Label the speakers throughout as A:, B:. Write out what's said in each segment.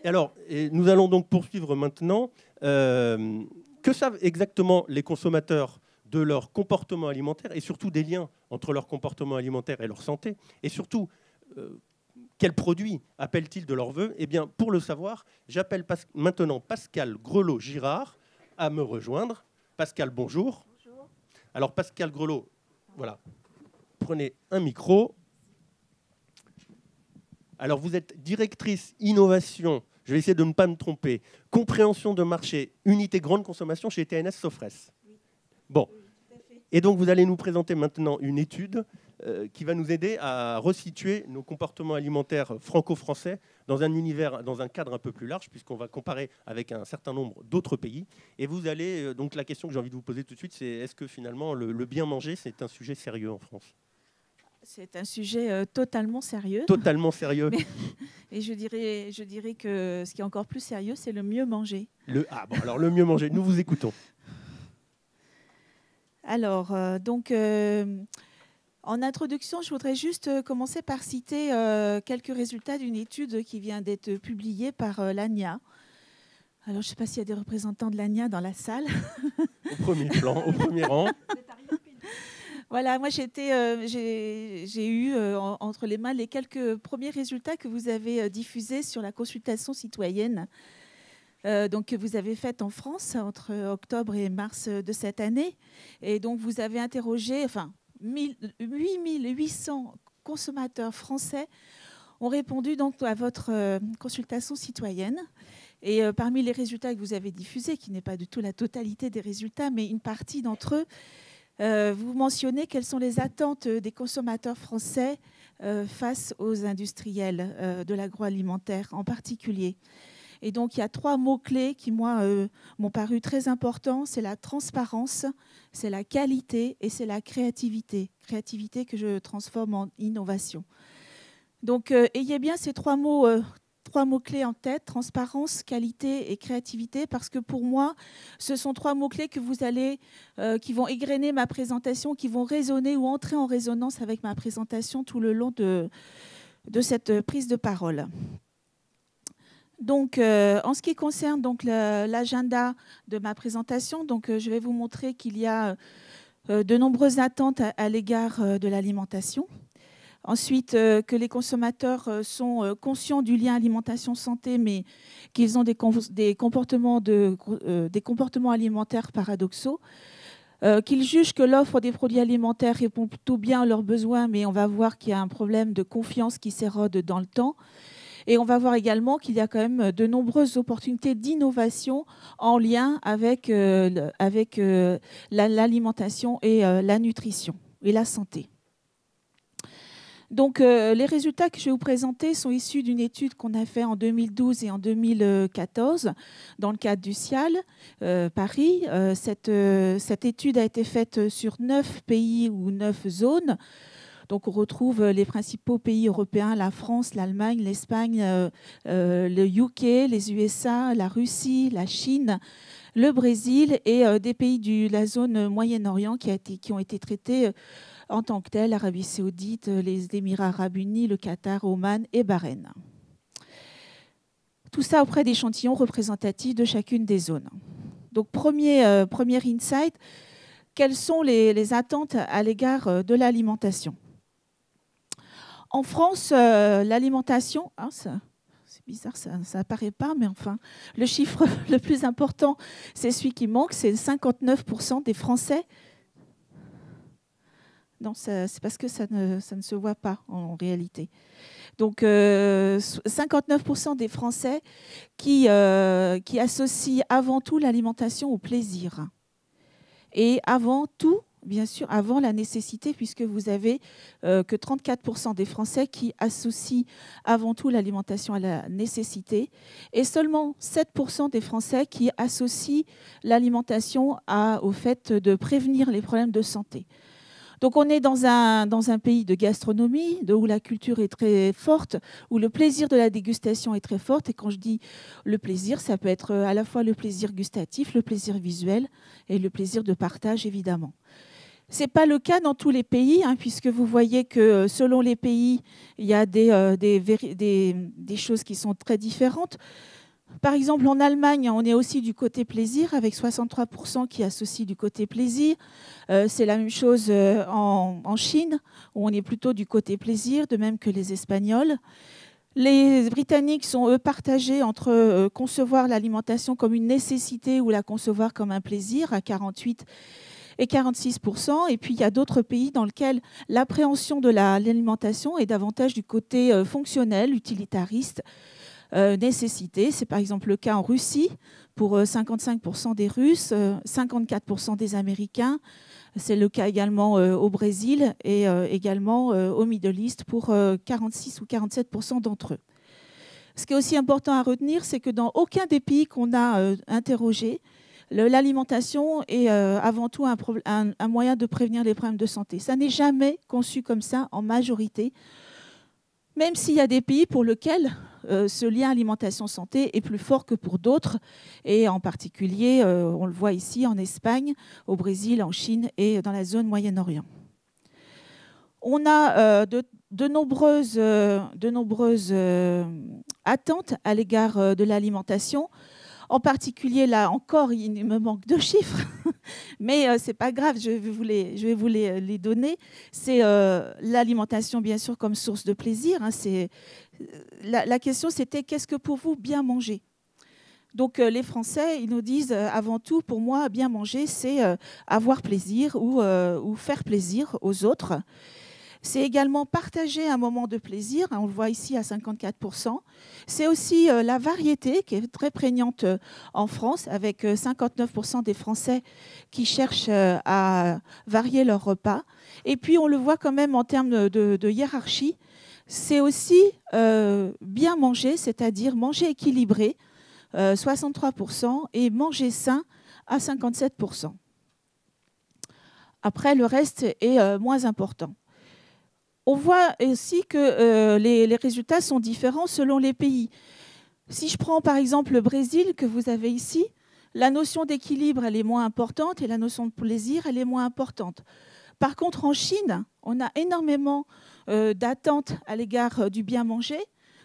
A: Alors, nous allons donc poursuivre maintenant. Que savent exactement les consommateurs de leur comportement alimentaire et surtout des liens entre leur comportement alimentaire et leur santé? Et surtout, quels produits appellent-ils de leur vœu? Eh bien, pour le savoir, j'appelle maintenant Pascal Grelot-Girard à me rejoindre. Pascal, bonjour.
B: Bonjour.
A: Alors, Pascal Grelot, voilà, prenez un micro. Alors, vous êtes directrice innovation, je vais essayer de ne pas me tromper, compréhension de marché, unité grande consommation chez TNS Sofres.
B: Oui.
A: Bon.
B: Oui, tout à fait.
A: Et donc, vous allez nous présenter maintenant une étude qui va nous aider à resituer nos comportements alimentaires franco-français dans un univers, dans un cadre un peu plus large, puisqu'on va comparer avec un certain nombre d'autres pays. Et vous allez, donc la question que j'ai envie de vous poser tout de suite, c'est est-ce que finalement le bien manger, c'est un sujet sérieux en France?
B: C'est un sujet totalement sérieux.
A: Totalement sérieux.
B: Et je dirais que ce qui est encore plus sérieux, c'est le mieux manger.
A: Alors le mieux manger, nous vous écoutons.
B: Alors, en introduction, je voudrais juste commencer par citer quelques résultats d'une étude qui vient d'être publiée par l'ANIA. Alors, je ne sais pas s'il y a des représentants de l'ANIA dans la salle.
A: Au premier plan, au premier rang.
B: Voilà, moi j'ai eu entre les mains les quelques premiers résultats que vous avez diffusés sur la consultation citoyenne donc, que vous avez faite en France entre octobre et mars de cette année. Et donc vous avez interrogé, 8800 consommateurs français ont répondu donc à votre consultation citoyenne. Et parmi les résultats que vous avez diffusés, qui n'est pas du tout la totalité des résultats, mais une partie d'entre eux, vous mentionnez quelles sont les attentes des consommateurs français face aux industriels de l'agroalimentaire en particulier. Et donc, il y a 3 mots-clés qui, moi, m'ont paru très importants. C'est la transparence, c'est la qualité et c'est la créativité. Créativité que je transforme en innovation. Donc, ayez bien ces 3 mots-clés en tête, transparence, qualité et créativité, parce que pour moi, ce sont 3 mots-clés que vous allez, qui vont égrener ma présentation, qui vont résonner ou entrer en résonance avec ma présentation tout le long de cette prise de parole. Donc, en ce qui concerne l'agenda de ma présentation, je vais vous montrer qu'il y a de nombreuses attentes à l'égard de l'alimentation. Ensuite, que les consommateurs sont conscients du lien alimentation-santé, mais qu'ils ont des comportements alimentaires paradoxaux. Qu'ils jugent que l'offre des produits alimentaires répond plutôt bien à leurs besoins, mais on va voir qu'il y a un problème de confiance qui s'érode dans le temps. Et on va voir également qu'il y a quand même de nombreuses opportunités d'innovation en lien avec l'alimentation et la nutrition et la santé. Donc, les résultats que je vais vous présenter sont issus d'une étude qu'on a faite en 2012 et en 2014 dans le cadre du CIAL Paris. Cette étude a été faite sur 9 pays ou 9 zones. Donc, on retrouve les principaux pays européens, la France, l'Allemagne, l'Espagne, le UK, les USA, la Russie, la Chine, le Brésil et des pays de la zone Moyen-Orient qui ont été traités en tant que tels, l'Arabie Saoudite, les Émirats Arabes Unis, le Qatar, Oman et Bahreïn. Tout ça auprès d'échantillons représentatifs de chacune des zones. Donc, premier insight, quelles sont les attentes à l'égard de l'alimentation ? En France, l'alimentation, c'est bizarre, ça n'apparaît pas, mais enfin, le chiffre le plus important, c'est celui qui manque, c'est 59% des Français. Non, c'est parce que ça ne se voit pas en réalité. Donc, 59% des Français qui associent avant tout l'alimentation au plaisir. Et avant tout, bien sûr, avant la nécessité, puisque vous avez que 34% des Français qui associent avant tout l'alimentation à la nécessité et seulement 7% des Français qui associent l'alimentation au fait de prévenir les problèmes de santé. Donc, on est dans un pays de gastronomie, où la culture est très forte, où le plaisir de la dégustation est très fort. Et quand je dis le plaisir, ça peut être à la fois le plaisir gustatif, le plaisir visuel et le plaisir de partage, évidemment. Ce n'est pas le cas dans tous les pays, hein, puisque vous voyez que selon les pays, il y a des choses qui sont très différentes. Par exemple, en Allemagne, on est aussi du côté plaisir, avec 63% qui associent du côté plaisir. C'est la même chose en Chine, où on est plutôt du côté plaisir, de même que les Espagnols. Les Britanniques sont, eux, partagés entre concevoir l'alimentation comme une nécessité ou la concevoir comme un plaisir, à 48% et 46%. Et puis, il y a d'autres pays dans lesquels l'appréhension de l'alimentation est davantage du côté fonctionnel, utilitariste, nécessité. C'est par exemple le cas en Russie pour 55% des Russes, 54% des Américains. C'est le cas également au Brésil et également au Middle East pour 46 ou 47% d'entre eux. Ce qui est aussi important à retenir, c'est que dans aucun des pays qu'on a interrogés, l'alimentation est avant tout un moyen de prévenir les problèmes de santé. Ça n'est jamais conçu comme ça en majorité, même s'il y a des pays pour lesquels ce lien alimentation-santé est plus fort que pour d'autres, et en particulier, on le voit ici en Espagne, au Brésil, en Chine et dans la zone Moyen-Orient. On a de nombreuses attentes à l'égard de l'alimentation. En particulier, là encore, il me manque 2 chiffres, mais ce n'est pas grave, je vais vous les donner. C'est l'alimentation, bien sûr, comme source de plaisir. Hein, la question, c'était qu'est-ce que pour vous bien manger? Donc les Français, ils nous disent avant tout, pour moi, bien manger, c'est avoir plaisir ou faire plaisir aux autres. C'est également partager un moment de plaisir, on le voit ici à 54%. C'est aussi la variété qui est très prégnante en France, avec 59% des Français qui cherchent à varier leurs repas. Et puis on le voit quand même en termes de hiérarchie, c'est aussi bien manger, c'est-à-dire manger équilibré, 63%, et manger sain à 57%. Après, le reste est moins important. On voit aussi que les résultats sont différents selon les pays. Si je prends par exemple le Brésil que vous avez ici, la notion d'équilibre, elle est moins importante et la notion de plaisir, elle est moins importante. Par contre, en Chine, on a énormément d'attentes à l'égard du bien manger,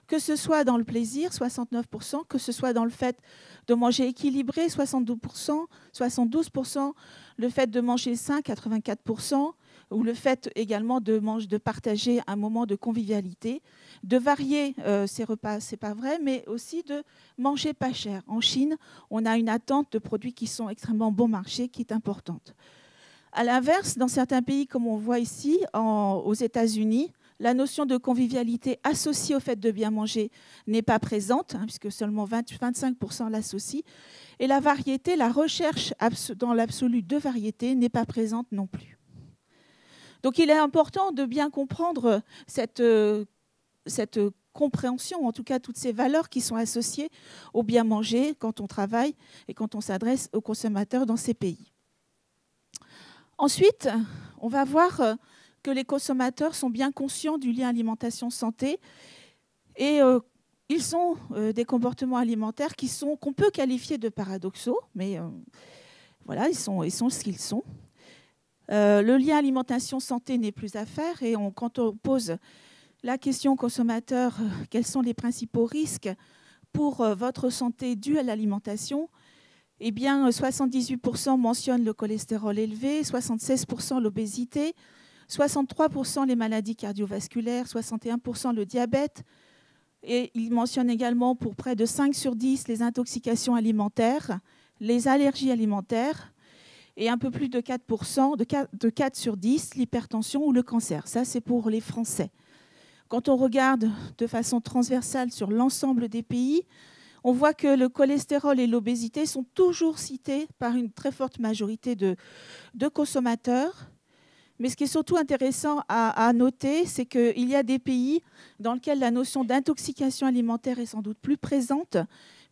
B: que ce soit dans le plaisir, 69%, que ce soit dans le fait de manger équilibré, 72%, le fait de manger sain, 84%, ou le fait également de partager un moment de convivialité, de varier ses repas, c'est pas vrai, mais aussi de manger pas cher. En Chine, on a une attente de produits qui sont extrêmement bon marché, qui est importante. À l'inverse, dans certains pays, comme on voit ici, aux États-Unis, la notion de convivialité associée au fait de bien manger n'est pas présente, hein, puisque seulement 25% l'associent. Et la variété, la recherche dans l'absolu de variété n'est pas présente non plus. Donc il est important de bien comprendre cette compréhension, en tout cas toutes ces valeurs qui sont associées au bien manger quand on travaille et quand on s'adresse aux consommateurs dans ces pays. Ensuite, on va voir que les consommateurs sont bien conscients du lien alimentation-santé et ils ont des comportements alimentaires qu'on peut qualifier de paradoxaux, mais voilà, ils sont ce qu'ils sont. Le lien alimentation-santé n'est plus à faire et quand on pose la question aux consommateurs, quels sont les principaux risques pour votre santé dus à l'alimentation, eh bien 78% mentionnent le cholestérol élevé, 76% l'obésité, 63% les maladies cardiovasculaires, 61% le diabète, et ils mentionnent également pour près de 5 sur 10 les intoxications alimentaires, les allergies alimentaires, et un peu plus de 4%, de 4 sur 10, l'hypertension ou le cancer. Ça, c'est pour les Français. Quand on regarde de façon transversale sur l'ensemble des pays, on voit que le cholestérol et l'obésité sont toujours cités par une très forte majorité de consommateurs. Mais ce qui est surtout intéressant à noter, c'est qu'il y a des pays dans lesquels la notion d'intoxication alimentaire est sans doute plus présente,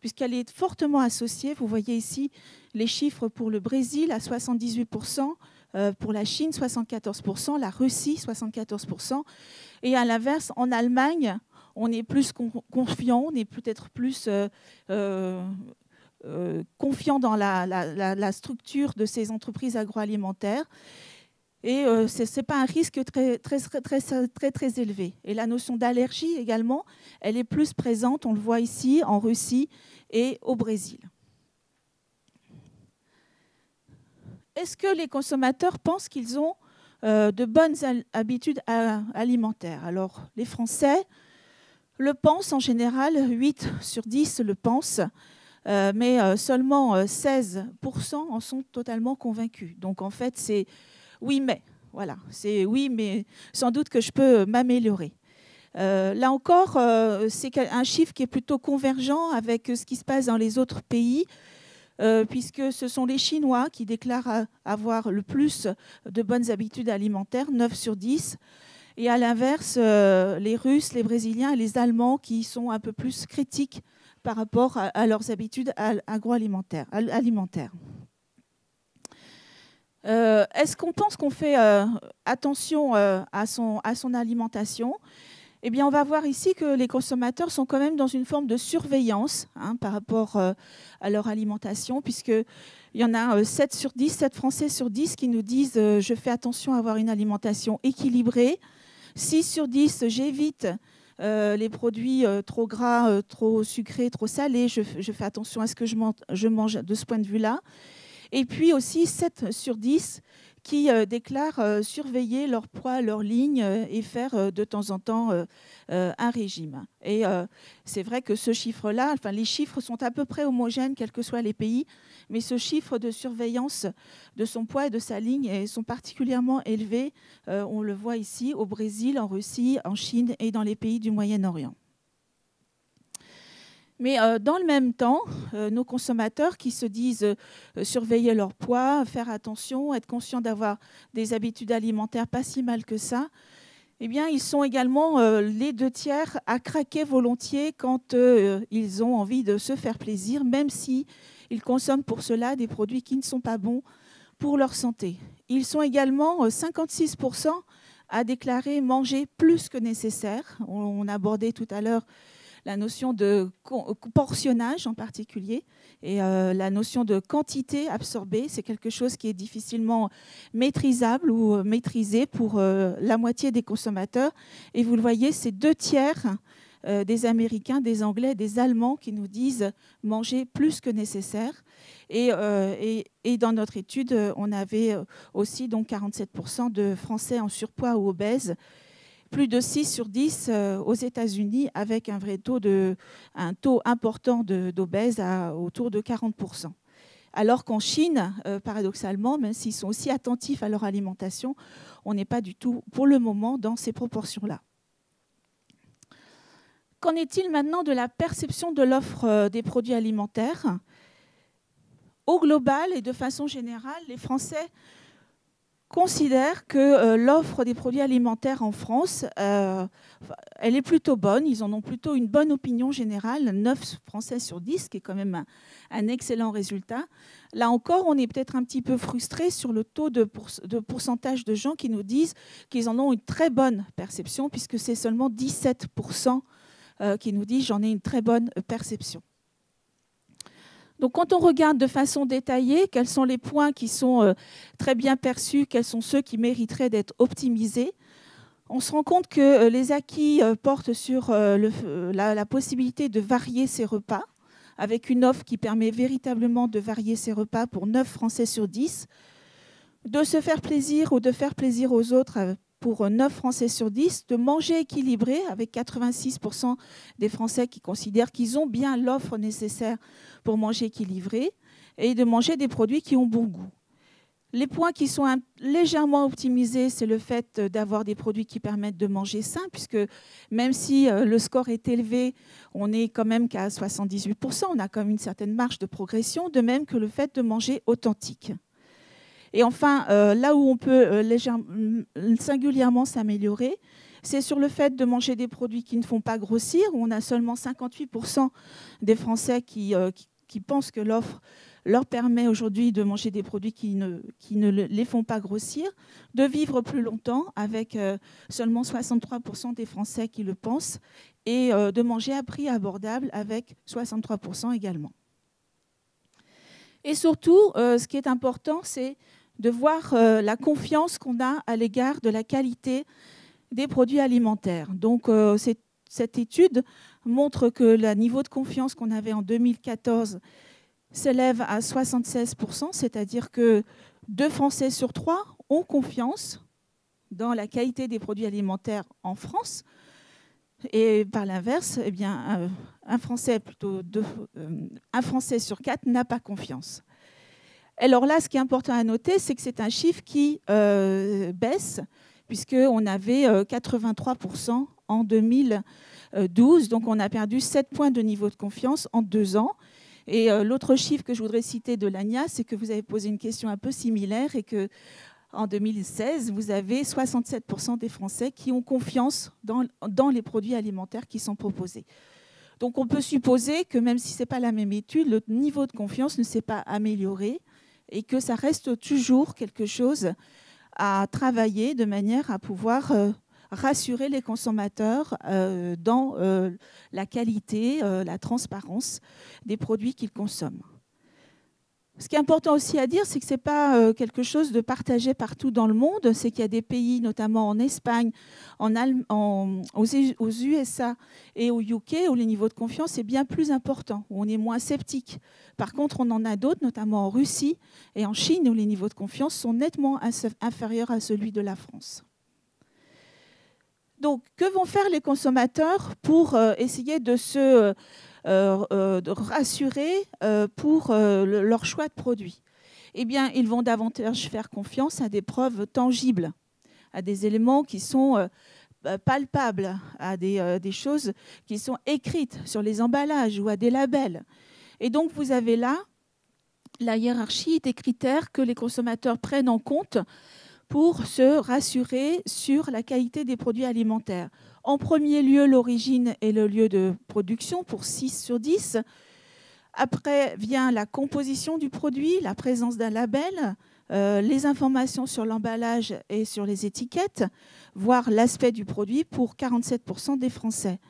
B: puisqu'elle est fortement associée. Vous voyez ici les chiffres pour le Brésil à 78%, pour la Chine 74%, la Russie 74%. Et à l'inverse, en Allemagne, on est plus confiant, on est peut-être plus confiant dans la structure de ces entreprises agroalimentaires. Et ce n'est pas un risque très élevé. Et la notion d'allergie également, elle est plus présente, on le voit ici, en Russie et au Brésil. Est-ce que les consommateurs pensent qu'ils ont de bonnes habitudes alimentaires? Alors, les Français le pensent en général, 8 sur 10 le pensent, mais seulement 16% en sont totalement convaincus. Donc, en fait, c'est oui, mais. Voilà, c'est oui, mais sans doute que je peux m'améliorer. Là encore, c'est un chiffre qui est plutôt convergent avec ce qui se passe dans les autres pays, puisque ce sont les Chinois qui déclarent avoir le plus de bonnes habitudes alimentaires, 9 sur 10. Et à l'inverse, les Russes, les Brésiliens et les Allemands qui sont un peu plus critiques par rapport à leurs habitudes alimentaires. Est-ce qu'on pense qu'on fait attention à son alimentation? Eh bien, on va voir ici que les consommateurs sont quand même dans une forme de surveillance par rapport à leur alimentation, puisqu'il y en a 7 Français sur 10 qui nous disent je fais attention à avoir une alimentation équilibrée. 6 sur 10, j'évite les produits trop gras, trop sucrés, trop salés. Je fais attention à ce que je mange de ce point de vue-là. Et puis aussi 7 sur 10 qui déclarent surveiller leur poids, leur ligne et faire de temps en temps un régime. Et c'est vrai que ce chiffre-là, enfin, les chiffres sont à peu près homogènes, quels que soient les pays, mais ce chiffre de surveillance de son poids et de sa ligne sont particulièrement élevés. On le voit ici au Brésil, en Russie, en Chine et dans les pays du Moyen-Orient. Mais dans le même temps, nos consommateurs qui se disent surveiller leur poids, faire attention, être conscients d'avoir des habitudes alimentaires pas si mal que ça, eh bien, ils sont également les 2 tiers à craquer volontiers quand ils ont envie de se faire plaisir, même s'ils consomment pour cela des produits qui ne sont pas bons pour leur santé. Ils sont également 56% à déclarer manger plus que nécessaire. On a abordé tout à l'heure la notion de portionnage en particulier et la notion de quantité absorbée, c'est quelque chose qui est difficilement maîtrisable ou maîtrisé pour la moitié des consommateurs. Et vous le voyez, c'est 2 tiers des Américains, des Anglais, des Allemands qui nous disent manger plus que nécessaire. Et dans notre étude, on avait aussi donc 47% de Français en surpoids ou obèses, plus de 6 sur 10 aux États-Unis, avec un taux important d'obèses autour de 40%. Alors qu'en Chine, paradoxalement, même s'ils sont aussi attentifs à leur alimentation, on n'est pas du tout, pour le moment, dans ces proportions-là. Qu'en est-il maintenant de la perception de l'offre des produits alimentaires? Au global et de façon générale, les Français considèrent que l'offre des produits alimentaires en France, elle est plutôt bonne. Ils en ont plutôt une bonne opinion générale, 9 Français sur 10, qui est quand même un excellent résultat. Là encore, on est peut-être un petit peu frustré sur le taux de pourcentage de gens qui nous disent qu'ils en ont une très bonne perception, puisque c'est seulement 17% qui nous disent « j'en ai une très bonne perception ». Donc, quand on regarde de façon détaillée quels sont les points qui sont très bien perçus, quels sont ceux qui mériteraient d'être optimisés, on se rend compte que les acquis portent sur la possibilité de varier ses repas, avec une offre qui permet véritablement de varier ses repas pour 9 Français sur 10, de se faire plaisir ou de faire plaisir aux autres pour 9 Français sur 10, de manger équilibré, avec 86% des Français qui considèrent qu'ils ont bien l'offre nécessaire pour manger équilibré, et de manger des produits qui ont bon goût. Les points qui sont légèrement optimisés, c'est le fait d'avoir des produits qui permettent de manger sain, puisque même si le score est élevé, on n'est quand même qu'à 78%, on a quand même une certaine marge de progression, de même que le fait de manger authentique. Et enfin, là où on peut singulièrement s'améliorer, c'est sur le fait de manger des produits qui ne font pas grossir, où on a seulement 58% des Français qui pensent que l'offre leur permet aujourd'hui de manger des produits qui ne les font pas grossir, de vivre plus longtemps, avec seulement 63% des Français qui le pensent, et de manger à prix abordable, avec 63% également. Et surtout, ce qui est important, c'est de voir la confiance qu'on a à l'égard de la qualité des produits alimentaires. Donc, cette étude montre que le niveau de confiance qu'on avait en 2014 s'élève à 76%, c'est-à-dire que 2 Français sur 3 ont confiance dans la qualité des produits alimentaires en France. Et par l'inverse, eh bien, un Français sur 4 n'a pas confiance. Alors là, ce qui est important à noter, c'est que c'est un chiffre qui baisse, puisqu'on avait 83% en 2012. Donc, on a perdu 7 points de niveau de confiance en 2 ans. Et l'autre chiffre que je voudrais citer de l'ANIA, c'est que vous avez posé une question un peu similaire et qu'en 2016, vous avez 67% des Français qui ont confiance dans les produits alimentaires qui sont proposés. Donc, on peut supposer que même si ce n'est pas la même étude, le niveau de confiance ne s'est pas amélioré et que ça reste toujours quelque chose à travailler de manière à pouvoir rassurer les consommateurs dans la qualité, la transparence des produits qu'ils consomment. Ce qui est important aussi à dire, c'est que ce n'est pas quelque chose de partagé partout dans le monde. C'est qu'il y a des pays, notamment en Espagne, aux USA et au UK, où le niveau de confiance est bien plus important, où on est moins sceptique. Par contre, on en a d'autres, notamment en Russie et en Chine, où les niveaux de confiance sont nettement inférieurs à celui de la France. Donc, que vont faire les consommateurs pour essayer de se rassurer pour leur choix de produits? Eh bien, ils vont davantage faire confiance à des preuves tangibles, à des éléments qui sont palpables, à des choses qui sont écrites sur les emballages ou à des labels. Et donc, vous avez là la hiérarchie des critères que les consommateurs prennent en compte pour se rassurer sur la qualité des produits alimentaires. En premier lieu, l'origine et le lieu de production pour 6 sur 10. Après vient la composition du produit, la présence d'un label, les informations sur l'emballage et sur les étiquettes, voire l'aspect du produit pour 47% des Français.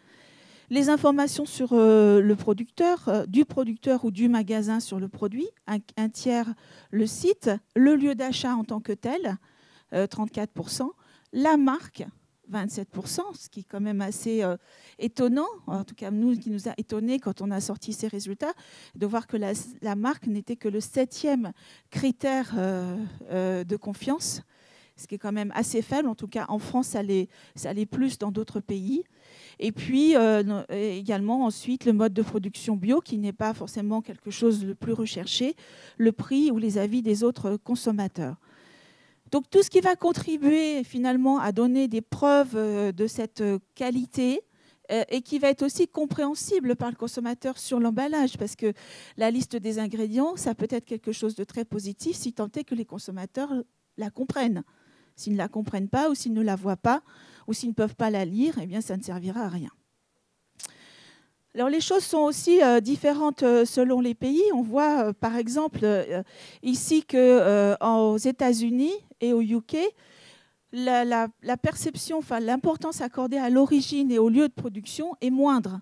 B: Les informations sur le producteur, du producteur ou du magasin sur le produit, un tiers le site, le lieu d'achat en tant que tel, 34%, la marque, 27%, ce qui est quand même assez étonnant, en tout cas nous, qui nous a étonnés quand on a sorti ces résultats, de voir que la marque n'était que le 7e critère de confiance, ce qui est quand même assez faible. En tout cas, en France, ça l'est plus dans d'autres pays. Et puis, également, ensuite, le mode de production bio, qui n'est pas forcément quelque chose de plus recherché, le prix ou les avis des autres consommateurs. Donc, tout ce qui va contribuer finalement à donner des preuves de cette qualité et qui va être aussi compréhensible par le consommateur sur l'emballage, parce que la liste des ingrédients, ça peut être quelque chose de très positif si tant est que les consommateurs la comprennent. S'ils ne la comprennent pas ou s'ils ne la voient pas ou s'ils ne peuvent pas la lire, eh bien, ça ne servira à rien. Alors, les choses sont aussi différentes selon les pays. On voit, par exemple, ici qu'aux États-Unis et au UK, la perception, enfin, l'importance accordée à l'origine et au lieu de production est moindre.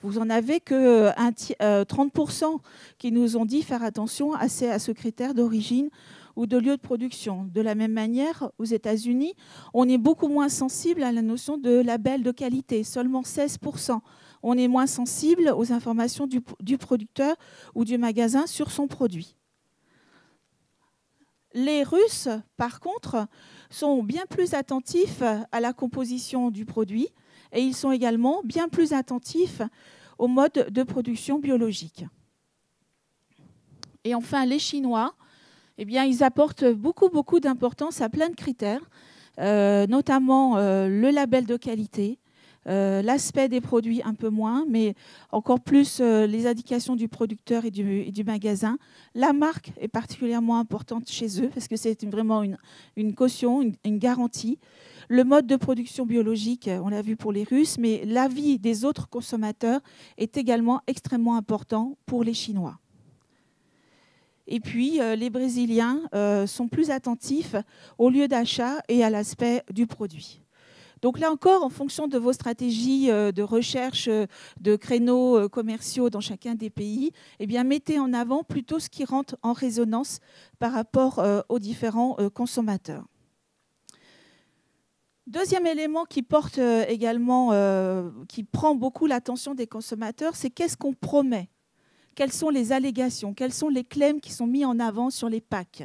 B: Vous en avez que 30% qui nous ont dit faire attention à ce critère d'origine ou de lieu de production. De la même manière, aux États-Unis, on est beaucoup moins sensible à la notion de label de qualité, seulement 16%. On est moins sensible aux informations du producteur ou du magasin sur son produit. Les Russes, par contre, sont bien plus attentifs à la composition du produit et ils sont également bien plus attentifs au mode de production biologique. Et enfin, les Chinois, eh bien, ils apportent beaucoup d'importance à plein de critères, notamment le label de qualité, l'aspect des produits un peu moins, mais encore plus les indications du producteur et du magasin. La marque est particulièrement importante chez eux parce que c'est vraiment une caution, une garantie. Le mode de production biologique, on l'a vu pour les Russes, mais l'avis des autres consommateurs est également extrêmement important pour les Chinois. Et puis, les Brésiliens sont plus attentifs au lieu d'achat et à l'aspect du produit. Donc là encore, en fonction de vos stratégies de recherche de créneaux commerciaux dans chacun des pays, eh bien, mettez en avant plutôt ce qui rentre en résonance par rapport aux différents consommateurs. Deuxième élément qui porte également, qui prend beaucoup l'attention des consommateurs, c'est qu'est-ce qu'on promet? Quelles sont les allégations? Quels sont les claims qui sont mis en avant sur les packs?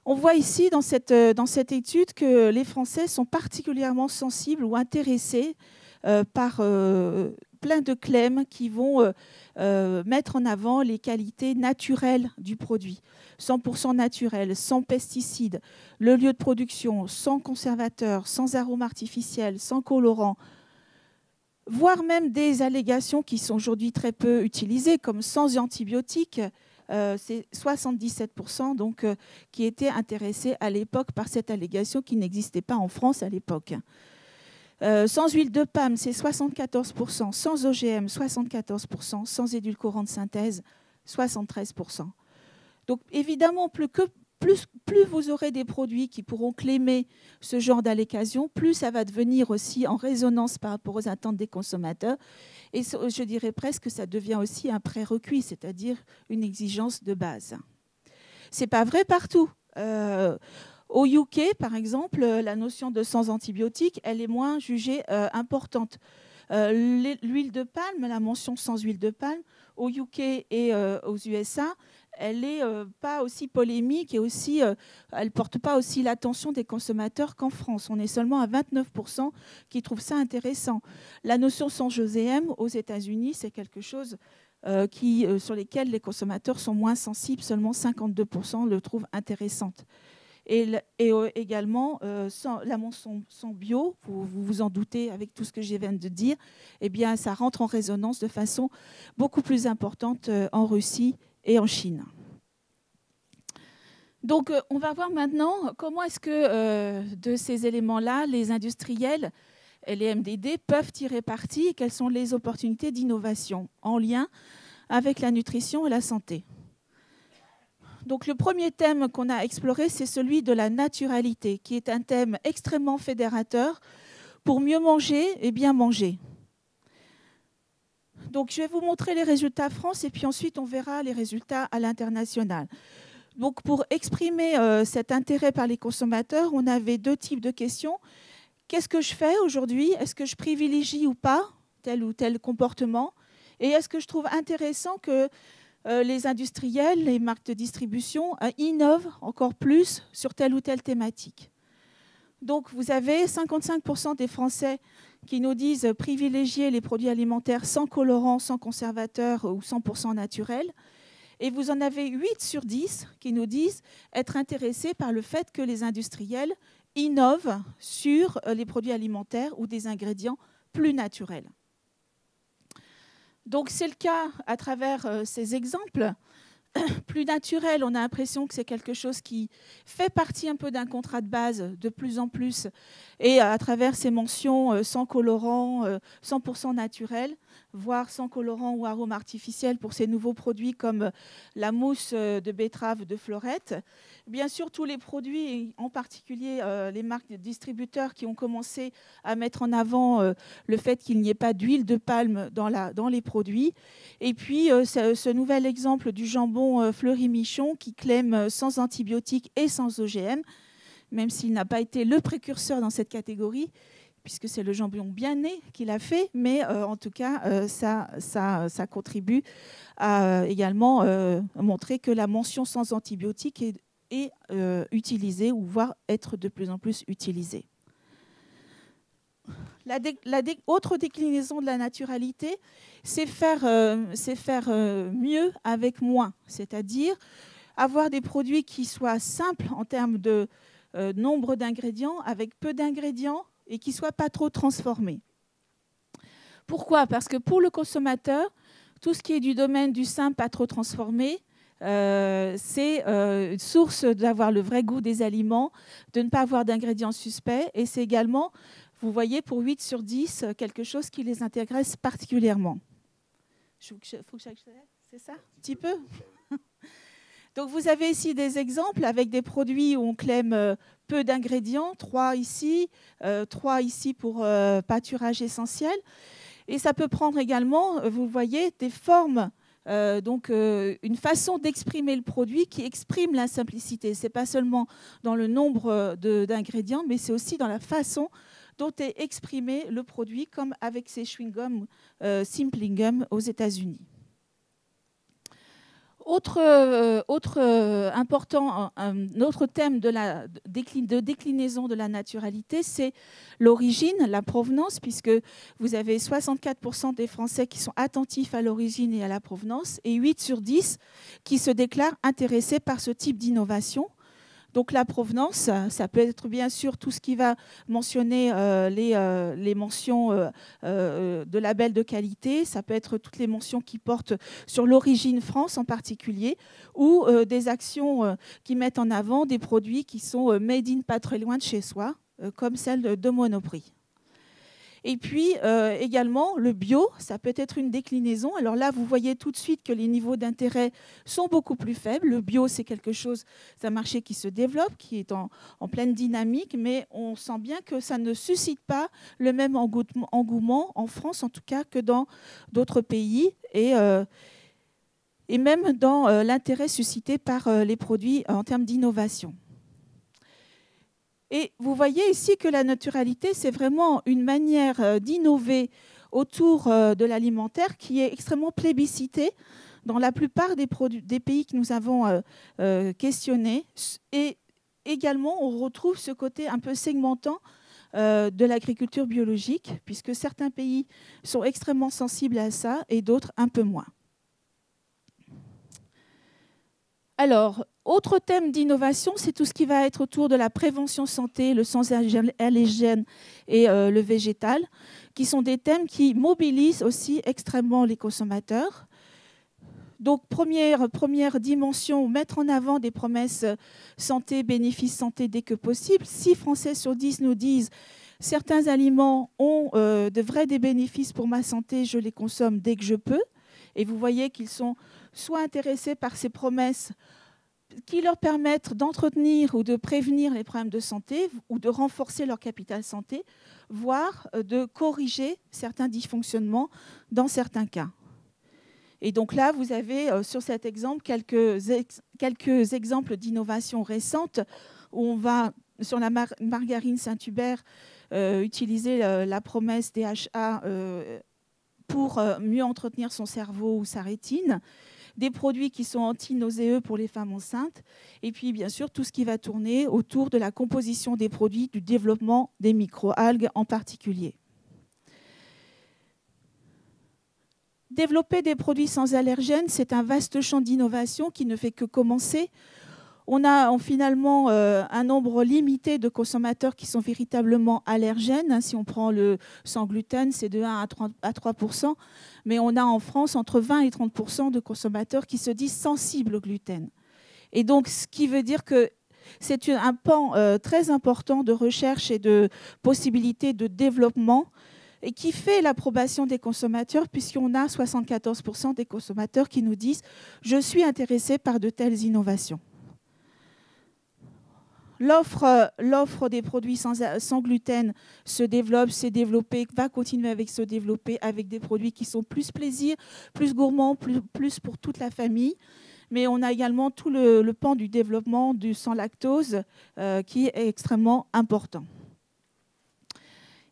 B: On voit ici dans cette étude que les Français sont particulièrement sensibles ou intéressés par plein de claims qui vont mettre en avant les qualités naturelles du produit. 100% naturel, sans pesticides, le lieu de production, sans conservateur, sans arôme artificiel, sans colorant, voire même des allégations qui sont aujourd'hui très peu utilisées, comme sans antibiotiques. C'est 77% donc, qui étaient intéressés à l'époque par cette allégation qui n'existait pas en France à l'époque. Sans huile de palme, c'est 74%, sans OGM, 74%, sans édulcorant de synthèse, 73%. Donc évidemment, plus vous aurez des produits qui pourront claimer ce genre d'allégations, plus ça va devenir aussi en résonance par rapport aux attentes des consommateurs. Et je dirais presque que ça devient aussi un prérequis, c'est-à-dire une exigence de base. Ce n'est pas vrai partout. Au UK, par exemple, la notion de sans antibiotiques, elle est moins jugée importante. L'huile de palme, la mention sans huile de palme, au UK et aux USA, elle n'est pas aussi polémique et aussi, elle ne porte pas aussi l'attention des consommateurs qu'en France. On est seulement à 29% qui trouvent ça intéressant. La notion sans OGM aux États-Unis, c'est quelque chose sur lesquels les consommateurs sont moins sensibles. Seulement 52% le trouvent intéressante. Et également, la mention sans bio, vous vous en doutez avec tout ce que je viens de dire, eh bien, ça rentre en résonance de façon beaucoup plus importante en Russie et en Chine. Donc, on va voir maintenant comment est-ce que de ces éléments-là, les industriels et les MDD peuvent tirer parti et quelles sont les opportunités d'innovation en lien avec la nutrition et la santé. Donc, le premier thème qu'on a exploré, c'est celui de la naturalité, qui est un thème extrêmement fédérateur pour mieux manger et bien manger. Donc, je vais vous montrer les résultats France et puis ensuite, on verra les résultats à l'international. Donc, pour exprimer cet intérêt par les consommateurs, on avait deux types de questions. Qu'est-ce que je fais aujourd'hui? Est-ce que je privilégie ou pas tel ou tel comportement? Et est-ce que je trouve intéressant que les industriels, les marques de distribution innovent encore plus sur telle ou telle thématique? Donc, vous avez 55% des Français qui nous disent privilégier les produits alimentaires sans colorant, sans conservateur ou 100% naturels. Et vous en avez 8 sur 10 qui nous disent être intéressés par le fait que les industriels innovent sur les produits alimentaires ou des ingrédients plus naturels. Donc, c'est le cas à travers ces exemples. Plus naturel, on a l'impression que c'est quelque chose qui fait partie un peu d'un contrat de base de plus en plus. Et à travers ces mentions sans colorant, 100% naturel, voire sans colorant ou arôme artificiel pour ces nouveaux produits comme la mousse de betterave de Florette. Bien sûr, tous les produits, en particulier les marques de distributeurs qui ont commencé à mettre en avant le fait qu'il n'y ait pas d'huile de palme dans les produits. Et puis, ce nouvel exemple du jambon Fleury-Michon qui claime sans antibiotiques et sans OGM, même s'il n'a pas été le précurseur dans cette catégorie, puisque c'est le jambon bien né qui l'a fait, mais en tout cas, ça contribue à également montrer que la mention sans antibiotiques est utilisée, ou voire être de plus en plus utilisée. Autre déclinaison de la naturalité, c'est faire mieux avec moins, c'est-à-dire avoir des produits qui soient simples en termes de nombre d'ingrédients, avec peu d'ingrédients et qui ne soient pas trop transformés. Pourquoi? Parce que pour le consommateur, tout ce qui est du domaine du simple, pas trop transformé, c'est une source d'avoir le vrai goût des aliments, de ne pas avoir d'ingrédients suspects, et c'est également, vous voyez, pour 8 sur 10, quelque chose qui les intéresse particulièrement. Faut que j'accélère, c'est ça? Un petit peu. Donc, vous avez ici des exemples avec des produits où on claime peu d'ingrédients, 3 ici pour pâturage essentiel. Et ça peut prendre également, vous voyez, des formes, donc une façon d'exprimer le produit qui exprime la simplicité. Ce n'est pas seulement dans le nombre d'ingrédients, mais c'est aussi dans la façon dont est exprimé le produit, comme avec ces chewing-gums Simpling Gum aux États-Unis. Autre thème de déclinaison de la naturalité, c'est l'origine, la provenance, puisque vous avez 64% des Français qui sont attentifs à l'origine et à la provenance, et 8 sur 10 qui se déclarent intéressés par ce type d'innovation. Donc la provenance, ça peut être bien sûr tout ce qui va mentionner les mentions de labels de qualité, ça peut être toutes les mentions qui portent sur l'origine France en particulier, ou des actions qui mettent en avant des produits qui sont made in pas très loin de chez soi, comme celle de Monoprix. Et puis également, le bio, ça peut être une déclinaison. Alors là, vous voyez tout de suite que les niveaux d'intérêt sont beaucoup plus faibles. Le bio, c'est quelque chose, c'est un marché qui se développe, qui est en pleine dynamique, mais on sent bien que ça ne suscite pas le même engouement en France, en tout cas, que dans d'autres pays, et même dans l'intérêt suscité par les produits en termes d'innovation. Et vous voyez ici que la naturalité, c'est vraiment une manière d'innover autour de l'alimentaire qui est extrêmement plébiscitée dans la plupart des pays que nous avons questionnés. Et également, on retrouve ce côté un peu segmentant de l'agriculture biologique, puisque certains pays sont extrêmement sensibles à ça et d'autres un peu moins. Alors, autre thème d'innovation, c'est tout ce qui va être autour de la prévention santé, le sans allergène et le végétal, qui sont des thèmes qui mobilisent aussi extrêmement les consommateurs. Donc, première dimension, mettre en avant des promesses santé, bénéfices santé dès que possible. 6 Français sur 10 nous disent « Certains aliments ont des bénéfices pour ma santé, je les consomme dès que je peux ». Et vous voyez qu'ils sont soit intéressés par ces promesses qui leur permettent d'entretenir ou de prévenir les problèmes de santé ou de renforcer leur capital santé, voire de corriger certains dysfonctionnements dans certains cas. Et donc là, vous avez sur cet exemple quelques exemples d'innovations récentes où on va, sur la margarine Saint-Hubert, utiliser la promesse DHA pour mieux entretenir son cerveau ou sa rétine, des produits qui sont anti-nauséeux pour les femmes enceintes, et puis bien sûr tout ce qui va tourner autour de la composition des produits, du développement des microalgues en particulier. Développer des produits sans allergènes, c'est un vaste champ d'innovation qui ne fait que commencer. On a finalement un nombre limité de consommateurs qui sont véritablement allergènes. Si on prend le sans gluten, c'est de 1 à 3%. Mais on a en France entre 20 et 30% de consommateurs qui se disent sensibles au gluten. Et donc, ce qui veut dire que c'est un pan très important de recherche et de possibilités de développement et qui fait l'approbation des consommateurs, puisqu'on a 74% des consommateurs qui nous disent « Je suis intéressé par de telles innovations ». L'offre des produits sans gluten se développe, s'est développée, va continuer avec se développer avec des produits qui sont plus plaisir, plus gourmands, plus pour toute la famille. Mais on a également tout le pan du développement du sans lactose qui est extrêmement important.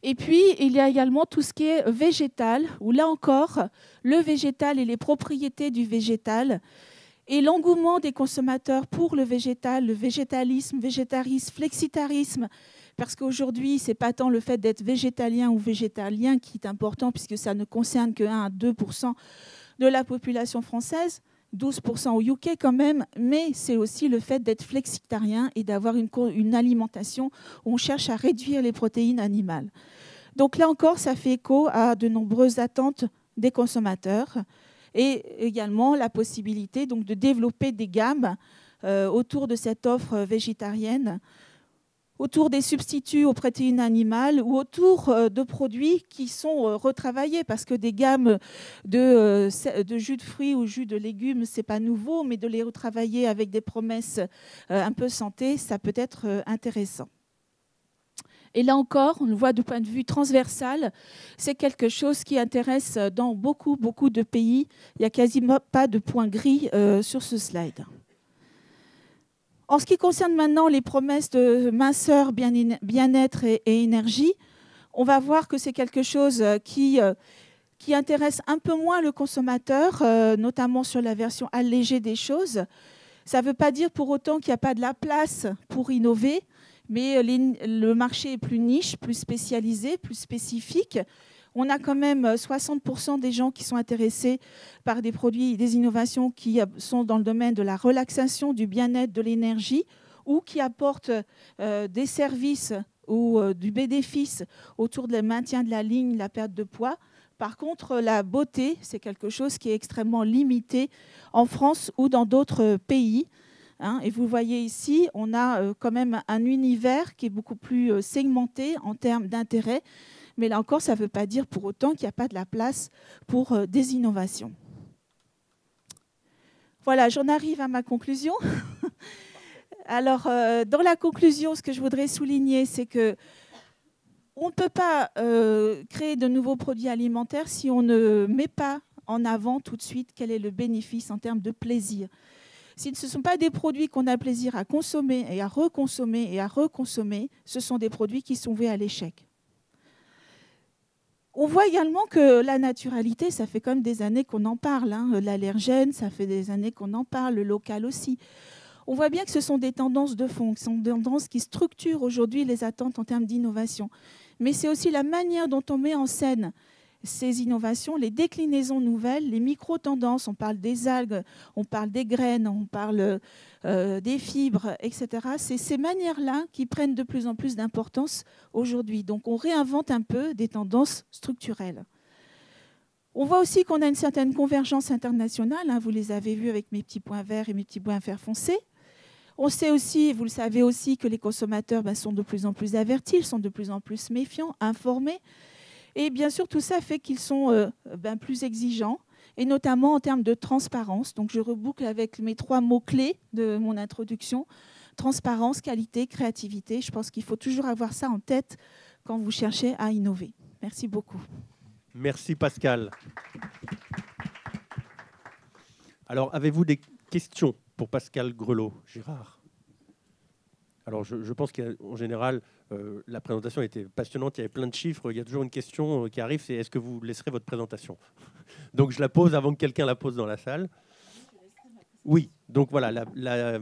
B: Et puis, il y a également tout ce qui est végétal, où là encore, le végétal et les propriétés du végétal et l'engouement des consommateurs pour le végétal, le végétalisme, végétarisme, flexitarisme, parce qu'aujourd'hui, ce n'est pas tant le fait d'être végétalien ou végétalien qui est important, puisque ça ne concerne que 1 à 2% de la population française, 12% au UK quand même, mais c'est aussi le fait d'être flexitarien et d'avoir une alimentation où on cherche à réduire les protéines animales. Donc là encore, ça fait écho à de nombreuses attentes des consommateurs et également la possibilité donc, de développer des gammes autour de cette offre végétarienne autour des substituts aux protéines animales ou autour de produits qui sont retravaillés, parce que des gammes de jus de fruits ou jus de légumes, ce n'est pas nouveau, mais de les retravailler avec des promesses un peu santé, ça peut être intéressant. Et là encore, on le voit du point de vue transversal, c'est quelque chose qui intéresse dans beaucoup, beaucoup de pays. Il n'y a quasiment pas de point gris sur ce slide. En ce qui concerne maintenant les promesses de minceur, bien-être et énergie, on va voir que c'est quelque chose qui intéresse un peu moins le consommateur, notamment sur la version allégée des choses. Ça ne veut pas dire pour autant qu'il n'y a pas de la place pour innover, mais le marché est plus niche, plus spécialisé, plus spécifique. On a quand même 60% des gens qui sont intéressés par des produits, des innovations qui sont dans le domaine de la relaxation, du bien-être, de l'énergie, ou qui apportent des services ou du bénéfice autour du maintien de la ligne, la perte de poids. Par contre, la beauté, c'est quelque chose qui est extrêmement limité en France ou dans d'autres pays. Et vous voyez ici, on a quand même un univers qui est beaucoup plus segmenté en termes d'intérêt. Mais là encore, ça ne veut pas dire pour autant qu'il n'y a pas de la place pour des innovations. Voilà, j'en arrive à ma conclusion. Alors, dans la conclusion, ce que je voudrais souligner, c'est que on ne peut pas créer de nouveaux produits alimentaires si on ne met pas en avant tout de suite quel est le bénéfice en termes de plaisir. Si ce ne sont pas des produits qu'on a plaisir à consommer et à reconsommer, ce sont des produits qui sont voués à l'échec. On voit également que la naturalité, ça fait quand même des années qu'on en parle. L'allergène, ça fait des années qu'on en parle, le local aussi. On voit bien que ce sont des tendances de fond, ce sont des tendances qui structurent aujourd'hui les attentes en termes d'innovation. Mais c'est aussi la manière dont on met en scène ces innovations, les déclinaisons nouvelles, les micro-tendances. On parle des algues, on parle des graines, on parle des fibres, etc. C'est ces manières-là qui prennent de plus en plus d'importance aujourd'hui. Donc on réinvente un peu des tendances structurelles. On voit aussi qu'on a une certaine convergence internationale. Vous les avez vus avec mes petits points verts et mes petits points verts foncés. On sait aussi, vous le savez aussi, que les consommateurs sont de plus en plus avertis, ils sont de plus en plus méfiants, informés. Et bien sûr, tout ça fait qu'ils sont plus exigeants, et notamment en termes de transparence. Donc, je reboucle avec mes 3 mots-clés de mon introduction. Transparence, qualité, créativité. Je pense qu'il faut toujours avoir ça en tête quand vous cherchez à innover. Merci beaucoup.
A: Merci Pascal. Alors, avez-vous des questions pour Pascal Grelot? Gérard? Alors, je pense qu'en général, la présentation était passionnante, il y avait plein de chiffres. Il y a toujours une question qui arrive, c'est est-ce que vous laisserez votre présentation? Donc, je la pose avant que quelqu'un la pose dans la salle. Oui, donc voilà, la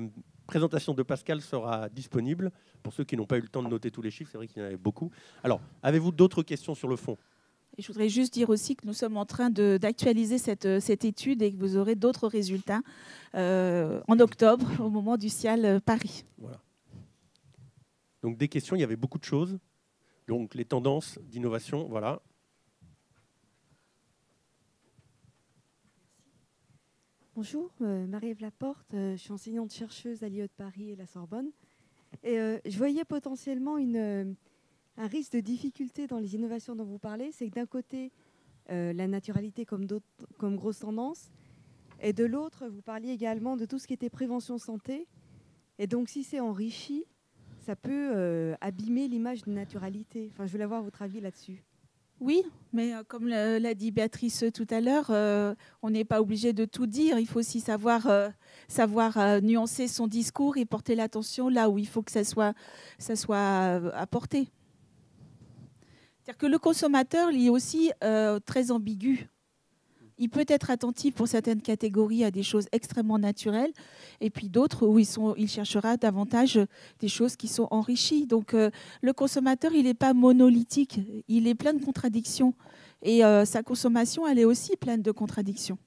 A: présentation de Pascal sera disponible. Pour ceux qui n'ont pas eu le temps de noter tous les chiffres, c'est vrai qu'il y en avait beaucoup. Alors, avez-vous d'autres questions sur le fond?
B: Et je voudrais juste dire aussi que nous sommes en train d'actualiser cette étude et que vous aurez d'autres résultats en octobre, au moment du CIAL Paris. Voilà.
A: Donc des questions, il y avait beaucoup de choses. Donc les tendances d'innovation, voilà.
C: Bonjour, Marie-Ève Laporte, je suis enseignante-chercheuse à l'IE de Paris et la Sorbonne. Et je voyais potentiellement un risque de difficulté dans les innovations dont vous parlez, c'est que d'un côté, la naturalité comme grosse tendance, et de l'autre, vous parliez également de tout ce qui était prévention santé. Et donc si c'est enrichi, ça peut abîmer l'image de naturalité. Enfin, je voulais avoir votre avis là-dessus.
B: Oui, mais comme l'a dit Béatrice tout à l'heure, on n'est pas obligé de tout dire. Il faut aussi savoir nuancer son discours et porter l'attention là où il faut que ça soit apporté. C'est-à-dire que le consommateur, il est aussi très ambigu. Il peut être attentif pour certaines catégories à des choses extrêmement naturelles, et puis d'autres où il cherchera davantage des choses qui sont enrichies. Donc le consommateur, il n'est pas monolithique, il est plein de contradictions. Et sa consommation, elle est aussi pleine de contradictions.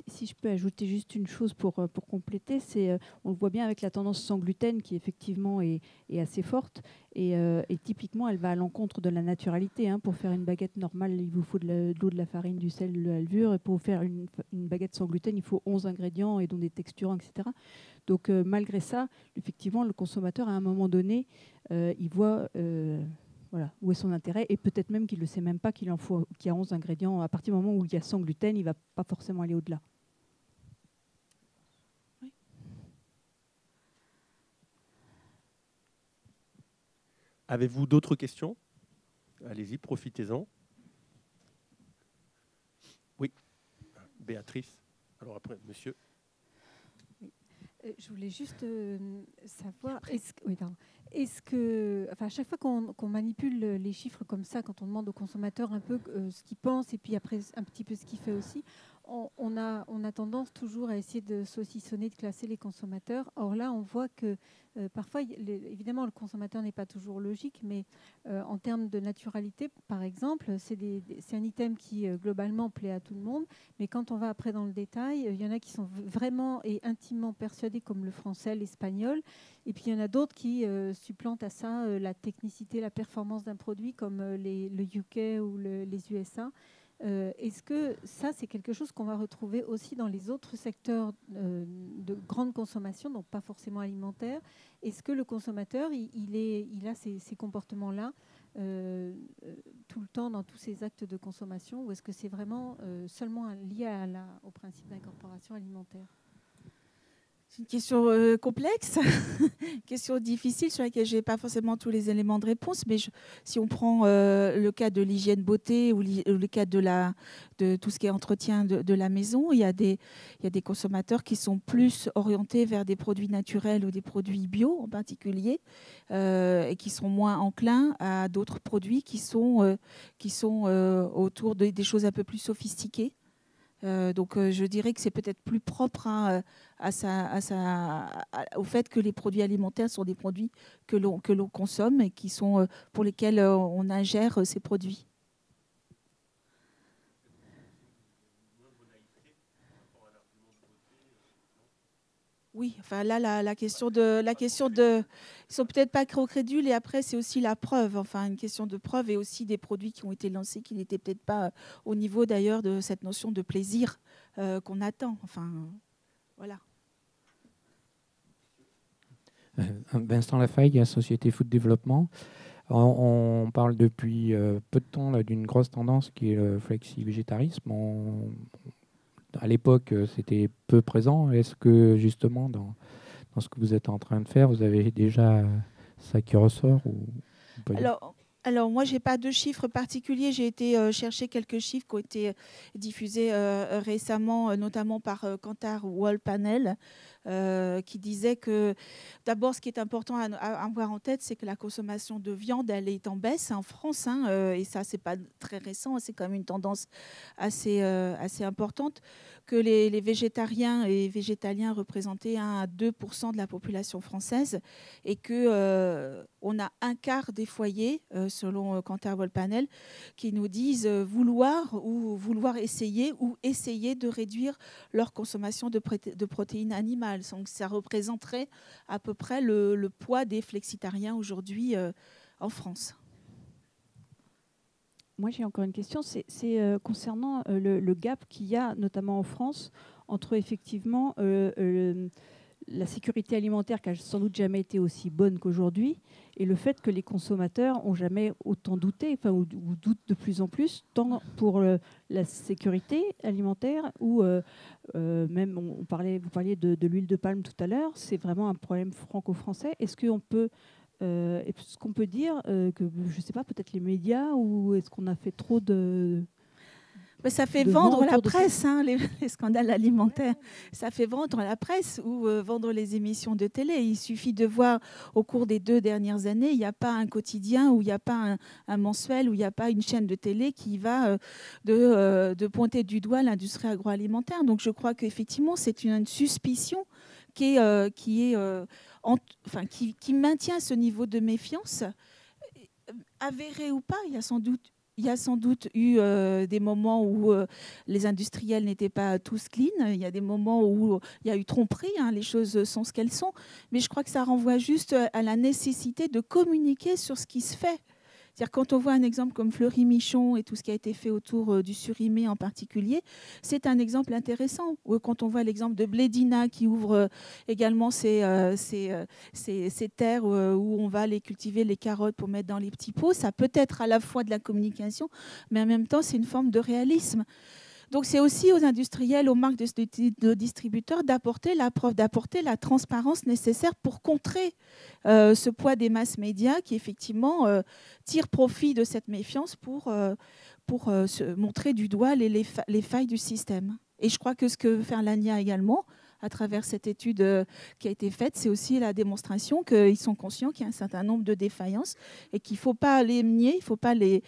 D: Si je peux ajouter juste une chose pour compléter, c'est on le voit bien avec la tendance sans gluten qui effectivement est assez forte et typiquement elle va à l'encontre de la naturalité. Pour faire une baguette normale, il vous faut de l'eau, de la farine, du sel, de la levure, et pour faire une baguette sans gluten, il faut 11 ingrédients et donc des texturants, etc. Donc malgré ça, effectivement, le consommateur, à un moment donné, il voit voilà, où est son intérêt, et peut-être même qu'il ne le sait même pas qu'il y a 11 ingrédients. À partir du moment où il y a sans gluten, il ne va pas forcément aller au-delà.
B: Oui.
A: Avez-vous d'autres questions? Allez-y, profitez-en. Oui, Béatrice. Alors après, monsieur.
E: Je voulais juste savoir, est-ce que, enfin, à chaque fois qu'on manipule les chiffres comme ça, quand on demande au consommateur un peu ce qu'il pense et puis après un petit peu ce qu'il fait aussi, on a tendance toujours à essayer de saucissonner, de classer les consommateurs. Or là, on voit que parfois, évidemment, le consommateur n'est pas toujours logique, mais en termes de naturalité, par exemple, c'est un item qui globalement plaît à tout le monde, mais quand on va après dans le détail, il y en a qui sont vraiment et intimement persuadés, comme le français, l'espagnol, et puis il y en a d'autres qui supplantent à ça la technicité, la performance d'un produit, comme le UK ou les USA. Est-ce que ça, c'est quelque chose qu'on va retrouver aussi dans les autres secteurs de grande consommation, donc pas forcément alimentaire? Est-ce que le consommateur, il a ces comportements-là tout le temps dans tous ses actes de consommation, ou est-ce que c'est vraiment seulement lié au principe d'incorporation alimentaire?
B: C'est une question complexe, une question difficile sur laquelle je n'ai pas forcément tous les éléments de réponse, mais si on prend le cas de l'hygiène beauté ou le cas de tout ce qui est entretien de la maison, il y a des consommateurs qui sont plus orientés vers des produits naturels ou des produits bio en particulier, et qui sont moins enclins à d'autres produits qui sont autour des choses un peu plus sophistiquées. Donc je dirais que c'est peut-être plus propre au fait que les produits alimentaires sont des produits que l'on consomme et qui sont, pour lesquels on ingère ces produits. Oui, enfin là la question de ils sont peut-être pas crédules, et après c'est aussi la preuve, enfin une question de preuve, et aussi des produits qui ont été lancés qui n'étaient peut-être pas au niveau d'ailleurs de cette notion de plaisir qu'on attend. Enfin voilà.
F: Vincent Lafaille, Société Food Développement. On parle depuis peu de temps là, d'une grosse tendance qui est le flexi-végétarisme. À l'époque, c'était peu présent. Est-ce que justement, dans ce que vous êtes en train de faire, vous avez déjà ça qui ressort ou pas?
B: Alors moi, je n'ai pas de chiffres particuliers. J'ai été chercher quelques chiffres qui ont été diffusés récemment, notamment par Kantar Wall Panel, qui disait que, d'abord, ce qui est important à avoir en tête, c'est que la consommation de viande, elle est en baisse en France, et ça, ce n'est pas très récent, c'est quand même une tendance assez importante, que les végétariens et végétaliens représentaient 1 à 2% de la population française, et qu'on a un quart des foyers, selon Kantar Wall Panel, qui nous disent vouloir essayer de réduire leur consommation de protéines animales. Donc ça représenterait à peu près le poids des flexitariens aujourd'hui en France.
D: Moi, j'ai encore une question. C'est concernant le gap qu'il y a, notamment en France, entre effectivement la sécurité alimentaire qui n'a sans doute jamais été aussi bonne qu'aujourd'hui, et le fait que les consommateurs n'ont jamais autant douté, enfin, ou doutent de plus en plus, tant pour la sécurité alimentaire, ou même, vous parliez de l'huile de palme tout à l'heure, c'est vraiment un problème franco-français. Est-ce qu'on peut dire que, je ne sais pas, peut-être les médias, ou est-ce qu'on a fait trop de...
B: Mais ça fait vendre la presse, les scandales alimentaires. Ça fait vendre la presse ou vendre les émissions de télé. Il suffit de voir au cours des 2 dernières années, il n'y a pas un quotidien, ou il n'y a pas un mensuel, ou il n'y a pas une chaîne de télé qui va de pointer du doigt l'industrie agroalimentaire. Donc je crois qu'effectivement, c'est une suspicion qui maintient ce niveau de méfiance. Avéré ou pas, il y a sans doute eu des moments où les industriels n'étaient pas tous clean. Il y a des moments où il y a eu tromperie. Les choses sont ce qu'elles sont. Mais je crois que ça renvoie juste à la nécessité de communiquer sur ce qui se fait. C'est-à-dire quand on voit un exemple comme Fleury-Michon et tout ce qui a été fait autour du Surimé en particulier, c'est un exemple intéressant. Ou quand on voit l'exemple de Blédina qui ouvre également ces terres où on va les cultiver, les carottes pour mettre dans les petits pots, ça peut être à la fois de la communication, mais en même temps, c'est une forme de réalisme. Donc, c'est aussi aux industriels, aux marques de distributeurs d'apporter la preuve, d'apporter la transparence nécessaire pour contrer ce poids des masses médias qui, effectivement, tirent profit de cette méfiance pour se montrer du doigt les failles du système. Et je crois que ce que veut faire l'ANIA également, à travers cette étude qui a été faite, c'est aussi la démonstration qu'ils sont conscients qu'il y a un certain nombre de défaillances et qu'il ne faut pas les nier, il ne faut pas les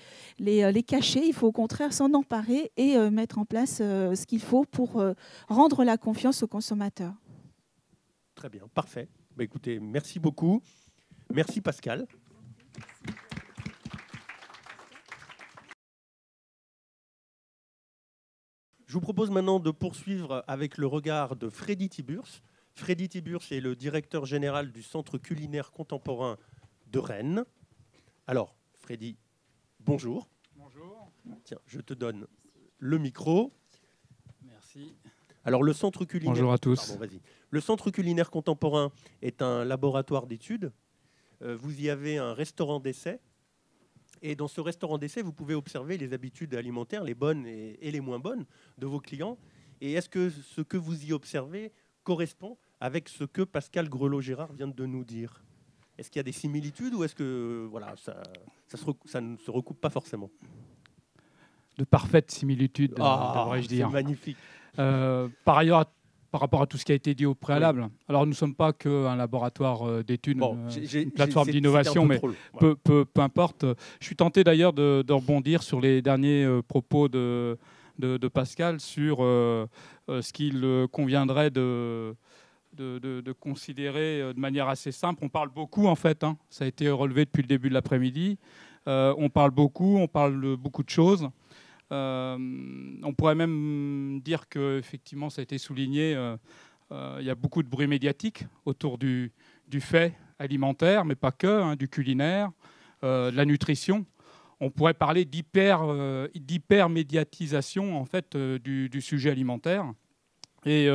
B: cacher, il faut au contraire s'en emparer et mettre en place ce qu'il faut pour rendre la confiance aux consommateurs.
A: Très bien, parfait. Bah, écoutez, merci beaucoup. Merci Pascal. Je vous propose maintenant de poursuivre avec le regard de Freddy Tiburce. Freddy Tiburce est le directeur général du Centre culinaire contemporain de Rennes. Alors, Freddy, bonjour.
G: Bonjour.
A: Tiens, je te donne le micro.
G: Merci.
A: Alors, le Centre culinaire...
G: Bonjour à tous.
A: Pardon, vas-y. Le Centre culinaire contemporain est un laboratoire d'études. Vous y avez un restaurant d'essai. Et dans ce restaurant d'essai, vous pouvez observer les habitudes alimentaires, les bonnes et les moins bonnes de vos clients. Et est-ce que ce que vous y observez correspond avec ce que Pascal Grelot-Gérard vient de nous dire? Est-ce qu'il y a des similitudes ou est-ce que voilà, ça ne se recoupe pas forcément?
G: De parfaites similitudes, devrais-je dire.
A: C'est magnifique.
G: Par ailleurs, par rapport à tout ce qui a été dit au préalable, oui. Alors nous ne sommes pas qu'un laboratoire d'études, une plateforme d'innovation, mais peu importe. Je suis tenté d'ailleurs de rebondir sur les derniers propos de Pascal sur ce qu'il conviendrait de considérer de manière assez simple. On parle beaucoup en fait, hein, ça a été relevé depuis le début de l'après-midi. On parle beaucoup de beaucoup de choses. On pourrait même dire qu'effectivement, ça a été souligné, il y a beaucoup de bruit médiatique autour du fait alimentaire, mais pas que, hein, du culinaire, de la nutrition. On pourrait parler d'hyper-médiatisation en fait, du sujet alimentaire. Et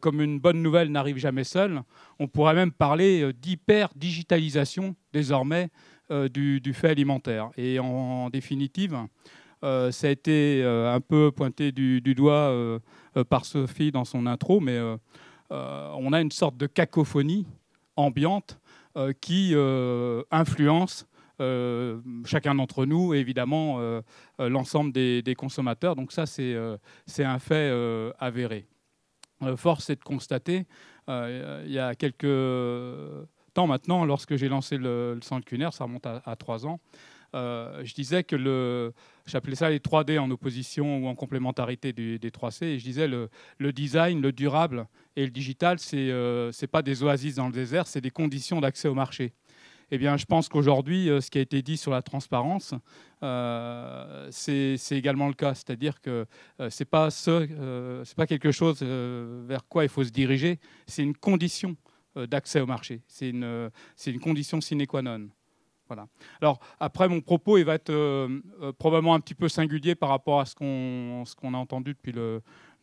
G: comme une bonne nouvelle n'arrive jamais seule, on pourrait même parler d'hyper-digitalisation désormais du fait alimentaire. Et en définitive, ça a été un peu pointé du doigt par Sophie dans son intro, mais on a une sorte de cacophonie ambiante qui influence chacun d'entre nous et évidemment l'ensemble des consommateurs. Donc ça, c'est un fait avéré. Force est de constater, il y a quelques temps maintenant, lorsque j'ai lancé le centre culinaire, ça remonte à 3 ans, je disais que j'appelais ça les 3D en opposition ou en complémentarité des 3C, et je disais le design, le durable et le digital, c'est pas des oasis dans le désert, c'est des conditions d'accès au marché. Eh bien, je pense qu'aujourd'hui, ce qui a été dit sur la transparence, c'est également le cas. C'est-à-dire que c'est pas quelque chose vers quoi il faut se diriger, c'est une condition d'accès au marché, c'est une condition sine qua non. Voilà. Alors, après, mon propos il va être probablement un petit peu singulier par rapport à ce qu'on a entendu depuis le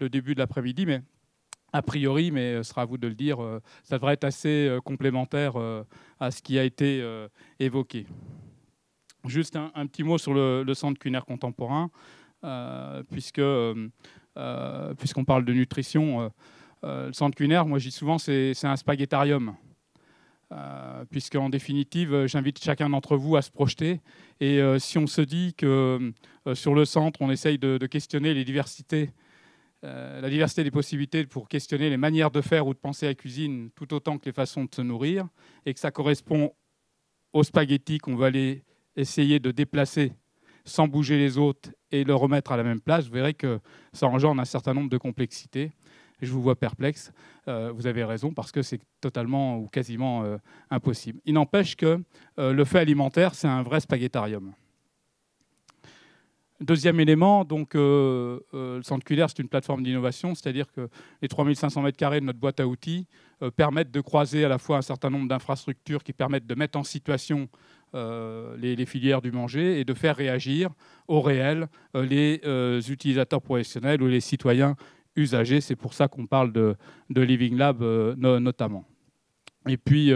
G: début de l'après-midi, mais a priori, mais ce sera à vous de le dire, ça devrait être assez complémentaire à ce qui a été évoqué. Juste un petit mot sur le centre culinaire contemporain, puisqu'on parle de nutrition. Le centre culinaire, moi je dis souvent, c'est un spaghettarium. Puisqu'en définitive, j'invite chacun d'entre vous à se projeter. Et si on se dit que sur le centre, on essaye de questionner la diversité des possibilités pour questionner les manières de faire ou de penser la cuisine, tout autant que les façons de se nourrir, et que ça correspond aux spaghettis qu'on va aller essayer de déplacer sans bouger les autres et le remettre à la même place, vous verrez que ça engendre un certain nombre de complexités. Je vous vois perplexe, vous avez raison, parce que c'est totalement ou quasiment impossible. Il n'empêche que le fait alimentaire, c'est un vrai spaghettarium. Deuxième élément, donc, le centre culinaire, c'est une plateforme d'innovation, c'est-à-dire que les 3500 m² de notre boîte à outils permettent de croiser à la fois un certain nombre d'infrastructures qui permettent de mettre en situation les filières du manger et de faire réagir au réel les utilisateurs professionnels ou les citoyens usagers. C'est pour ça qu'on parle de Living Lab notamment. Et puis,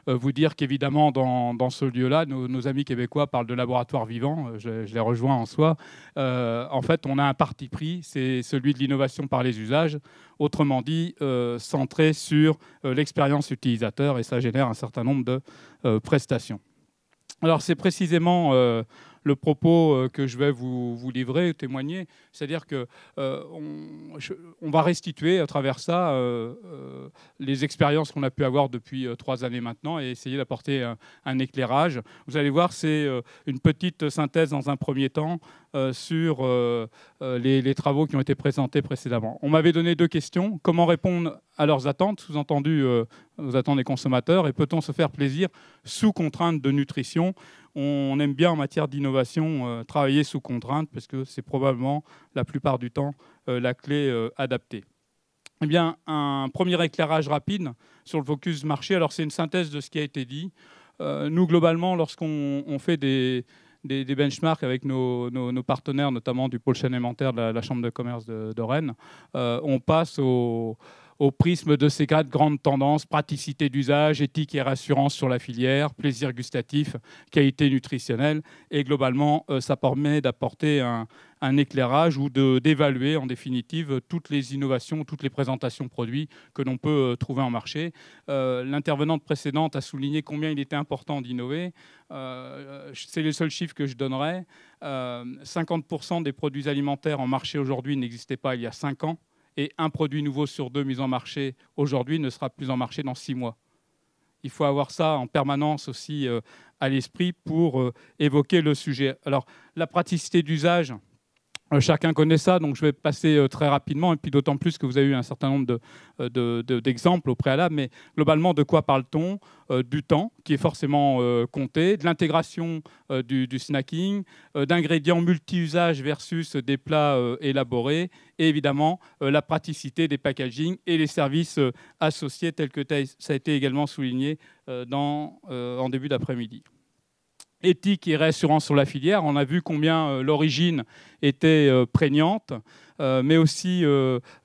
G: vous dire qu'évidemment, dans ce lieu-là, nos amis québécois parlent de laboratoire vivant, je les rejoins en soi. En fait, on a un parti pris, c'est celui de l'innovation par les usages, autrement dit, centré sur l'expérience utilisateur, et ça génère un certain nombre de prestations. Alors, c'est précisément le propos que je vais vous livrer, témoigner, c'est-à-dire que on va restituer à travers ça les expériences qu'on a pu avoir depuis 3 années maintenant et essayer d'apporter un éclairage. Vous allez voir, c'est une petite synthèse dans un premier temps sur les travaux qui ont été présentés précédemment. On m'avait donné 2 questions. Comment répondre à leurs attentes, sous-entendu aux attentes des consommateurs, et peut-on se faire plaisir sous contrainte de nutrition? On aime bien en matière d'innovation travailler sous contrainte parce que c'est probablement la plupart du temps la clé adaptée. Eh bien, un premier éclairage rapide sur le focus marché. Alors, c'est une synthèse de ce qui a été dit. Nous, globalement, lorsqu'on fait des benchmarks avec nos partenaires, notamment du pôle chaîne alimentaire de la Chambre de commerce de Rennes, on passe au prisme de ces 4 grandes tendances: praticité d'usage, éthique et rassurance sur la filière, plaisir gustatif, qualité nutritionnelle. Et globalement, ça permet d'apporter un éclairage ou d'évaluer en définitive toutes les innovations, toutes les présentations produits que l'on peut trouver en marché. L'intervenante précédente a souligné combien il était important d'innover. C'est le seul chiffre que je donnerai. 50% des produits alimentaires en marché aujourd'hui n'existaient pas il y a 5 ans. Et un produit nouveau sur 2 mis en marché aujourd'hui ne sera plus en marché dans 6 mois. Il faut avoir ça en permanence aussi à l'esprit pour évoquer le sujet. Alors, la praticité d'usage, chacun connaît ça, donc je vais passer très rapidement, et puis d'autant plus que vous avez eu un certain nombre d'exemples au préalable, mais globalement, de quoi parle-t-on? Du temps, qui est forcément compté, de l'intégration du snacking, d'ingrédients multi-usages versus des plats élaborés, et évidemment la praticité des packaging et les services associés, tels que ça a été également souligné en début d'après-midi. Éthique et réassurance sur la filière. On a vu combien l'origine était prégnante, mais aussi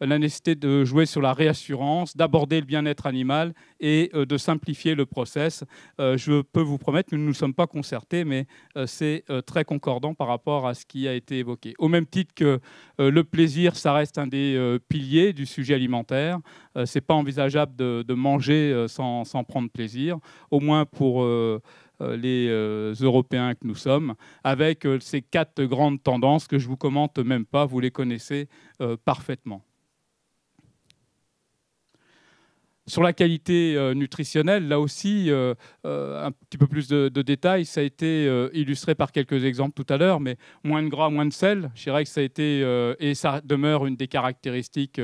G: la nécessité de jouer sur la réassurance, d'aborder le bien-être animal et de simplifier le process. Je peux vous promettre que nous ne nous sommes pas concertés, mais c'est très concordant par rapport à ce qui a été évoqué. Au même titre que le plaisir, ça reste un des piliers du sujet alimentaire. Ce n'est pas envisageable de manger sans prendre plaisir, au moins pour les Européens que nous sommes, avec ces 4 grandes tendances que je ne vous commente même pas, vous les connaissez parfaitement. Sur la qualité nutritionnelle, là aussi, un petit peu plus de détails. Ça a été illustré par quelques exemples tout à l'heure, mais moins de gras, moins de sel. Je dirais que ça a été, et ça demeure une des caractéristiques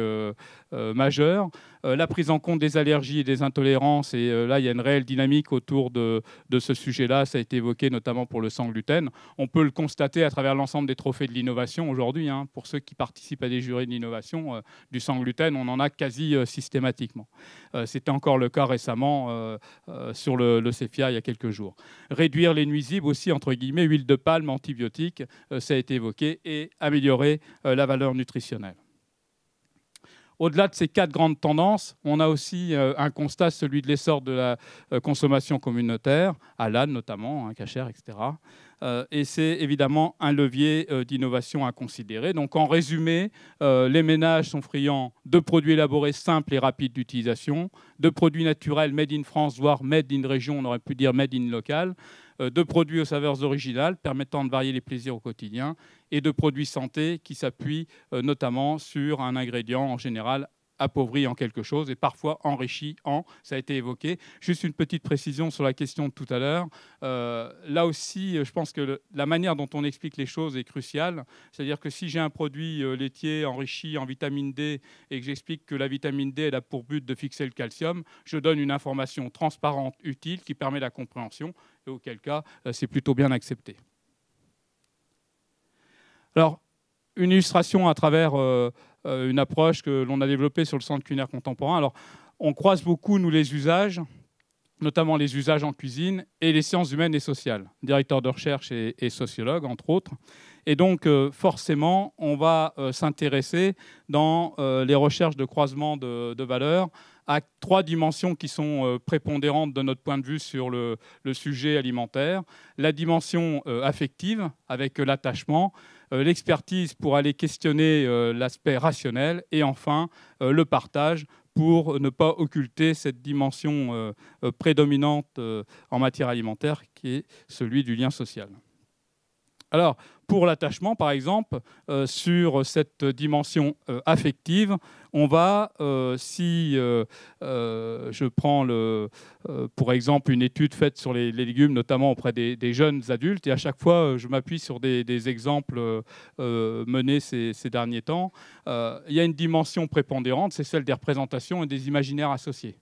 G: majeures. La prise en compte des allergies et des intolérances, et là, il y a une réelle dynamique autour de ce sujet-là. Ça a été évoqué notamment pour le sans gluten. On peut le constater à travers l'ensemble des trophées de l'innovation aujourd'hui. Pour ceux qui participent à des jurys de l'innovation, du sans gluten, on en a quasi systématiquement. C'était encore le cas récemment sur le CEFIA il y a quelques jours. Réduire les nuisibles aussi, entre guillemets, huile de palme, antibiotiques, ça a été évoqué, et améliorer la valeur nutritionnelle. Au-delà de ces 4 grandes tendances, on a aussi un constat, celui de l'essor de la consommation communautaire, à l'âne notamment, cachère, etc. Et c'est évidemment un levier d'innovation à considérer. Donc en résumé, les ménages sont friands de produits élaborés simples et rapides d'utilisation, de produits naturels made in France, voire made in région, on aurait pu dire made in local, de produits aux saveurs originales permettant de varier les plaisirs au quotidien, et de produits santé qui s'appuient notamment sur un ingrédient en général appauvri en quelque chose et parfois enrichi en, ça a été évoqué. Juste une petite précision sur la question de tout à l'heure. Là aussi, je pense que la manière dont on explique les choses est cruciale. C'est-à-dire que si j'ai un produit laitier enrichi en vitamine D et que j'explique que la vitamine D elle a pour but de fixer le calcium, je donne une information transparente, utile, qui permet la compréhension, et auquel cas, c'est plutôt bien accepté. Alors, une illustration à travers une approche que l'on a développée sur le centre culinaire contemporain. Alors, on croise beaucoup, nous, les usages, notamment les usages en cuisine, et les sciences humaines et sociales, directeur de recherche et sociologue, entre autres. Et donc, forcément, on va s'intéresser dans les recherches de croisement de valeurs à 3 dimensions qui sont prépondérantes de notre point de vue sur le sujet alimentaire. La dimension affective, avec l'attachement, l'expertise pour aller questionner l'aspect rationnel, et enfin le partage, pour ne pas occulter cette dimension prédominante en matière alimentaire qui est celui du lien social. Alors, pour l'attachement, par exemple, sur cette dimension affective, on va, si je prends pour exemple une étude faite sur les légumes, notamment auprès des jeunes adultes, et à chaque fois je m'appuie sur des exemples menés ces derniers temps, il y a une dimension prépondérante, c'est celle des représentations et des imaginaires associés.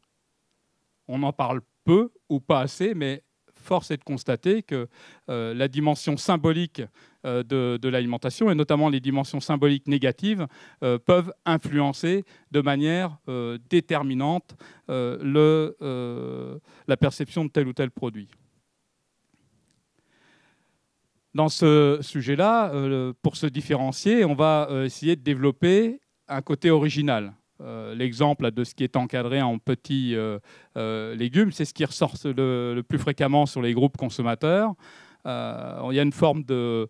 G: On en parle peu ou pas assez, mais force est de constater que la dimension symbolique de l'alimentation, et notamment les dimensions symboliques négatives, peuvent influencer de manière déterminante la perception de tel ou tel produit. Dans ce sujet-là, pour se différencier, on va essayer de développer un côté original. L'exemple de ce qui est encadré en petits légumes, c'est ce qui ressort le plus fréquemment sur les groupes consommateurs. Il y a une forme de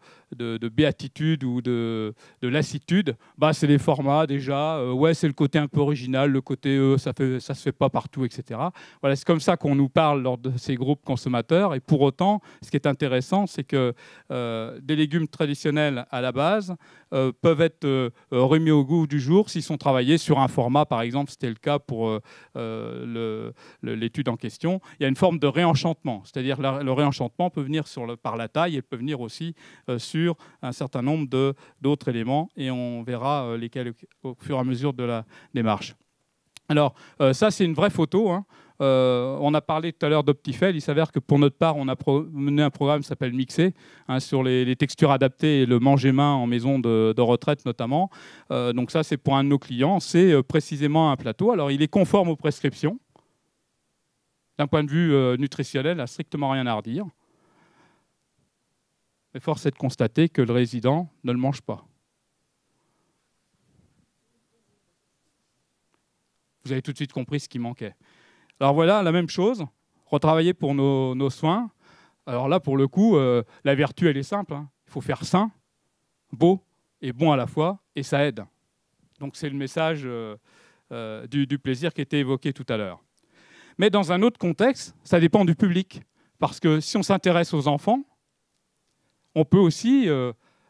G: béatitude ou de lassitude. C'est les formats déjà, ouais, c'est le côté un peu original, le côté ça se fait pas partout, etc. Voilà, c'est comme ça qu'on nous parle lors de ces groupes consommateurs. Et pour autant, ce qui est intéressant, c'est que des légumes traditionnels à la base peuvent être remis au goût du jour s'ils sont travaillés sur un format, par exemple, c'était le cas pour l'étude en question. Il y a une forme de réenchantement, c'est-à-dire le réenchantement peut venir par la taille, et peut venir aussi sur un certain nombre d'autres éléments, et on verra lesquels au fur et à mesure de la démarche. Alors, ça, c'est une vraie photo, hein. On a parlé tout à l'heure d'Optifel. Il s'avère que pour notre part, on a mené un programme qui s'appelle Mixé, hein, sur les textures adaptées et le manger-main en maison de retraite notamment. Donc ça, c'est pour un de nos clients. C'est précisément un plateau. Alors, il est conforme aux prescriptions. D'un point de vue nutritionnel, il n'a strictement rien à redire. Mais force est de constater que le résident ne le mange pas. Vous avez tout de suite compris ce qui manquait. Alors voilà, la même chose, retravailler pour nos soins. Alors là, pour le coup, la vertu, elle est simple, hein. Il faut faire sain, beau et bon à la fois, et ça aide. Donc c'est le message du plaisir qui était évoqué tout à l'heure. Mais dans un autre contexte, ça dépend du public. Parce que si on s'intéresse aux enfants, on peut aussi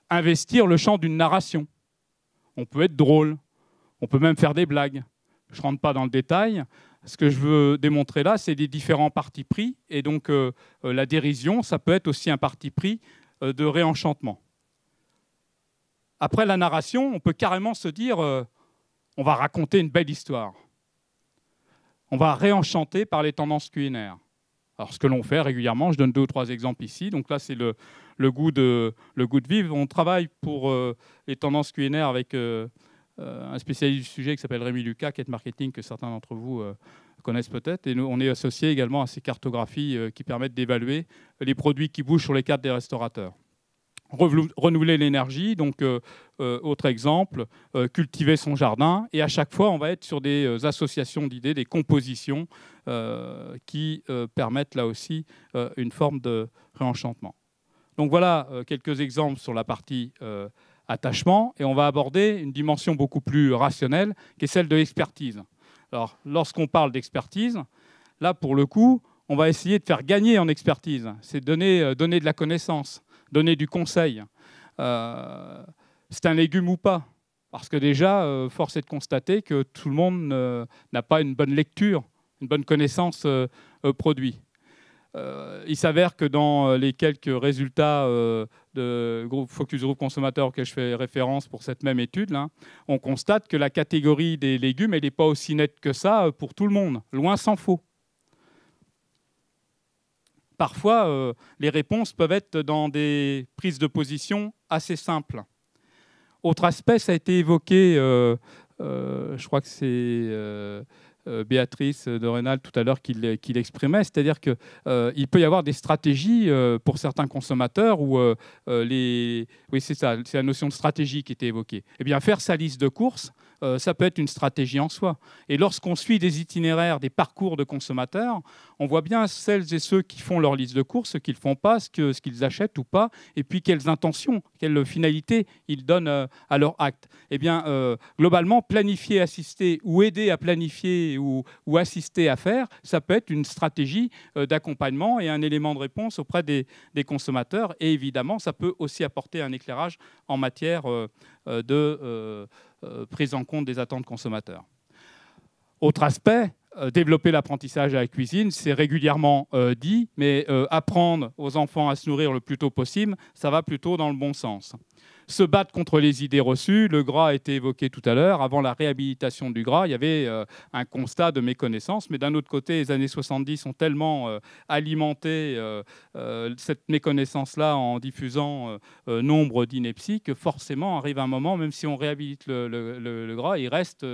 G: investir le champ d'une narration. On peut être drôle, on peut même faire des blagues. Je ne rentre pas dans le détail. Ce que je veux démontrer là, c'est des différents partis pris. Et donc, la dérision, ça peut être aussi un parti pris de réenchantement. Après la narration, on peut carrément se dire on va raconter une belle histoire. On va réenchanter par les tendances culinaires. Alors, ce que l'on fait régulièrement, je donne 2 ou 3 exemples ici. Donc là, c'est le goût de vivre. On travaille pour les tendances culinaires avec un spécialiste du sujet qui s'appelle Rémi Lucas, Quête Marketing, que certains d'entre vous connaissent peut-être. Et nous, on est associé également à ces cartographies qui permettent d'évaluer les produits qui bougent sur les cartes des restaurateurs. Renouveler l'énergie, donc autre exemple, cultiver son jardin. Et à chaque fois, on va être sur des associations d'idées, des compositions qui permettent là aussi une forme de réenchantement. Donc voilà quelques exemples sur la partie attachement, et on va aborder une dimension beaucoup plus rationnelle qui est celle de l'expertise. Alors, lorsqu'on parle d'expertise, là, pour le coup, on va essayer de faire gagner en expertise. C'est donner de la connaissance, donner du conseil. C'est un légume ou pas? Parce que déjà, force est de constater que tout le monde n'a pas une bonne lecture, une bonne connaissance produit. Il s'avère que dans les quelques résultats de Focus Group Consommateur auxquels je fais référence pour cette même étude, là, on constate que la catégorie des légumes, elle n'est pas aussi nette que ça pour tout le monde, loin s'en faut. Parfois, les réponses peuvent être dans des prises de position assez simples. Autre aspect, ça a été évoqué, je crois que c'est Béatrice de Rénal tout à l'heure qui l'exprimait, c'est-à-dire qu'il peut y avoir des stratégies pour certains consommateurs où oui, c'est ça, c'est la notion de stratégie qui était évoquée. Eh bien, faire sa liste de courses, ça peut être une stratégie en soi. Et lorsqu'on suit des itinéraires, des parcours de consommateurs, on voit bien celles et ceux qui font leur liste de courses, ce qu'ils ne font pas, ce qu'ils achètent ou pas, et puis quelles intentions, quelles finalités ils donnent à leur acte. Eh bien, globalement, planifier, assister ou aider à planifier ou assister à faire, ça peut être une stratégie d'accompagnement et un élément de réponse auprès des consommateurs. Et évidemment, ça peut aussi apporter un éclairage en matière de prise en compte des attentes consommateurs. Autre aspect, développer l'apprentissage à la cuisine, c'est régulièrement dit, mais apprendre aux enfants à se nourrir le plus tôt possible, ça va plutôt dans le bon sens. Se battre contre les idées reçues, le gras a été évoqué tout à l'heure. Avant la réhabilitation du gras, il y avait un constat de méconnaissance, mais d'un autre côté, les années 70 ont tellement alimenté cette méconnaissance-là en diffusant nombre d'inepties que forcément arrive un moment, même si on réhabilite le gras, il reste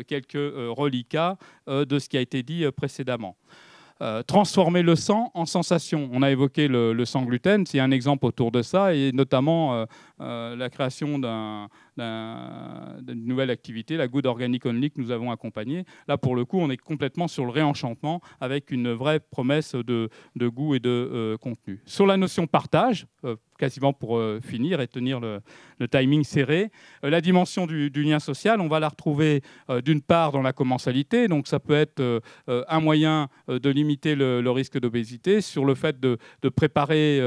G: quelques reliquats de ce qui a été dit précédemment. Transformer le sang en sensation. On a évoqué le sans gluten, c'est un exemple autour de ça, et notamment la création d'une nouvelle activité, la Good Organic Only, que nous avons accompagnée. Là, pour le coup, on est complètement sur le réenchantement avec une vraie promesse de goût et de contenu. Sur la notion partage, quasiment pour finir et tenir le timing serré, la dimension du lien social, on va la retrouver d'une part dans la commensalité, donc ça peut être un moyen de limiter le risque d'obésité, sur le fait de préparer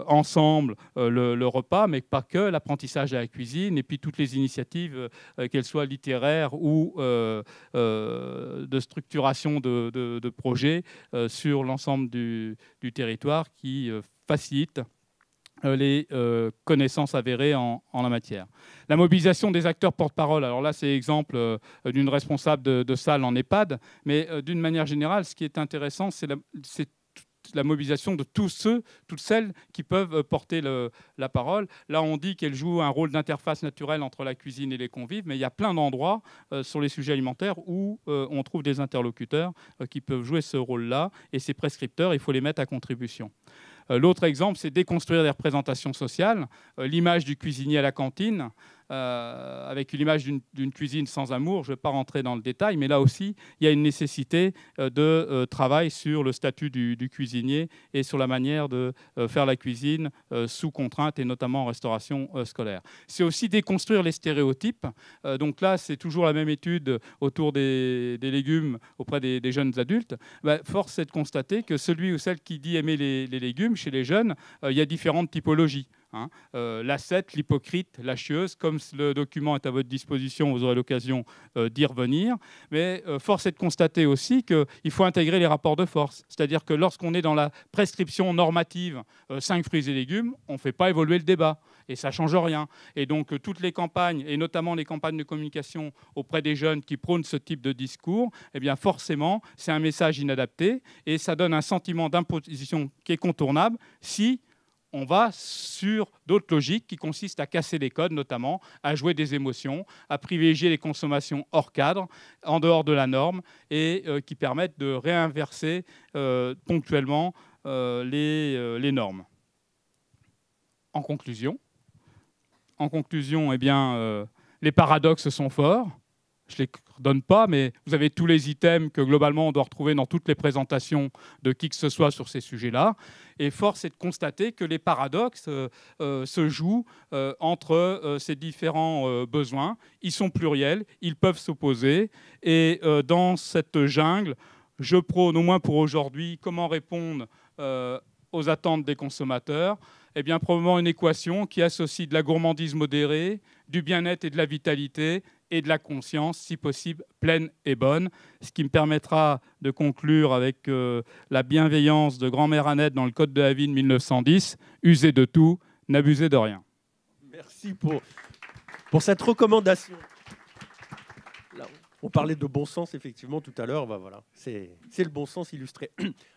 G: ensemble le repas, mais pas que, l'apprentissage à la cuisine, et puis toutes les initiatives, qu'elles soient littéraires ou de structuration de projets sur l'ensemble du territoire qui facilitent les connaissances avérées en la matière. La mobilisation des acteurs porte-parole, alors là c'est l'exemple d'une responsable de salle en EHPAD, mais d'une manière générale, ce qui est intéressant, c'est la mobilisation de tous ceux, toutes celles qui peuvent porter la parole. Là, on dit qu'elle joue un rôle d'interface naturelle entre la cuisine et les convives, mais il y a plein d'endroits sur les sujets alimentaires où on trouve des interlocuteurs qui peuvent jouer ce rôle-là, et ces prescripteurs, il faut les mettre à contribution. L'autre exemple, c'est déconstruire les représentations sociales. L'image du cuisinier à la cantine, avec l'image d'une cuisine sans amour, je ne vais pas rentrer dans le détail, mais là aussi, il y a une nécessité de travail sur le statut du cuisinier et sur la manière de faire la cuisine sous contrainte, et notamment en restauration scolaire. C'est aussi déconstruire les stéréotypes. Donc là, c'est toujours la même étude autour des légumes auprès des jeunes adultes. Force est de constater que celui ou celle qui dit aimer les légumes, chez les jeunes, il y a différentes typologies. L'ascète, l'hypocrite, la chieuse, comme le document est à votre disposition, vous aurez l'occasion d'y revenir. Mais force est de constater aussi qu'il faut intégrer les rapports de force. C'est-à-dire que lorsqu'on est dans la prescription normative 5 fruits et légumes, on ne fait pas évoluer le débat. Et ça ne change rien. Et donc, toutes les campagnes, et notamment les campagnes de communication auprès des jeunes qui prônent ce type de discours, eh bien, forcément, c'est un message inadapté, et ça donne un sentiment d'imposition qui est contournable si on va sur d'autres logiques qui consistent à casser les codes, notamment à jouer des émotions, à privilégier les consommations hors cadre, en dehors de la norme, et qui permettent de réinverser ponctuellement les normes. En conclusion, eh bien, les paradoxes sont forts. Je ne les redonne pas, mais vous avez tous les items que globalement on doit retrouver dans toutes les présentations de qui que ce soit sur ces sujets-là. Et force est de constater que les paradoxes se jouent entre ces différents besoins. Ils sont pluriels, ils peuvent s'opposer. Et dans cette jungle, je prône, au moins pour aujourd'hui, comment répondre aux attentes des consommateurs. Eh bien, probablement une équation qui associe de la gourmandise modérée, du bien-être et de la vitalité, et de la conscience, si possible, pleine et bonne. Ce qui me permettra de conclure avec la bienveillance de grand-mère Annette dans le Code de la vie de 1910, « Usez de tout, n'abusez de rien ».
A: Merci pour cette recommandation. Là, on parlait de bon sens, effectivement, tout à l'heure. Voilà, c'est le bon sens illustré.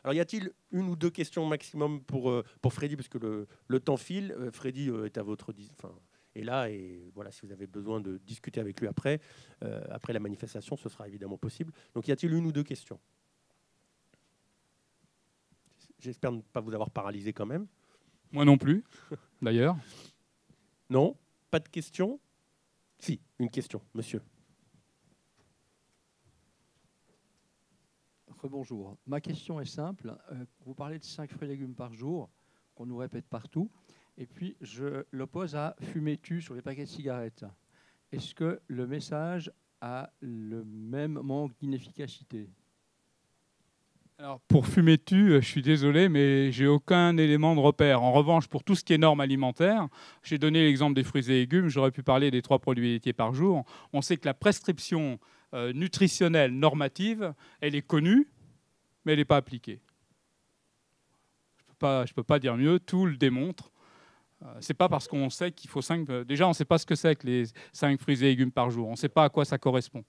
A: Alors, y a-t-il une ou deux questions maximum pour Freddy, parce que le temps file. Freddy est à votre Et là, voilà, si vous avez besoin de discuter avec lui après la manifestation, ce sera évidemment possible. Donc, y a-t-il une ou deux questions? J'espère ne pas vous avoir paralysé quand même.
G: Moi non plus, d'ailleurs.
A: Non? Pas de questions? Si, une question, monsieur.
H: Rebonjour. Ma question est simple. Vous parlez de 5 fruits et légumes par jour, qu'on nous répète partout, et puis je l'oppose à fumer-tu sur les paquets de cigarettes. Est-ce que le message a le même manque d'inefficacité?
G: Alors, pour fumer-tu, je suis désolé, mais j'ai aucun élément de repère. En revanche, pour tout ce qui est normes alimentaires, j'ai donné l'exemple des fruits et légumes, j'aurais pu parler des 3 produits laitiers par jour. On sait que la prescription nutritionnelle normative, elle est connue, mais elle n'est pas appliquée. Je ne peux pas dire mieux, tout le démontre. C'est pas parce qu'on sait qu'il faut 5... Déjà, on ne sait pas ce que c'est que les 5 fruits et légumes par jour. On ne sait pas à quoi ça correspond.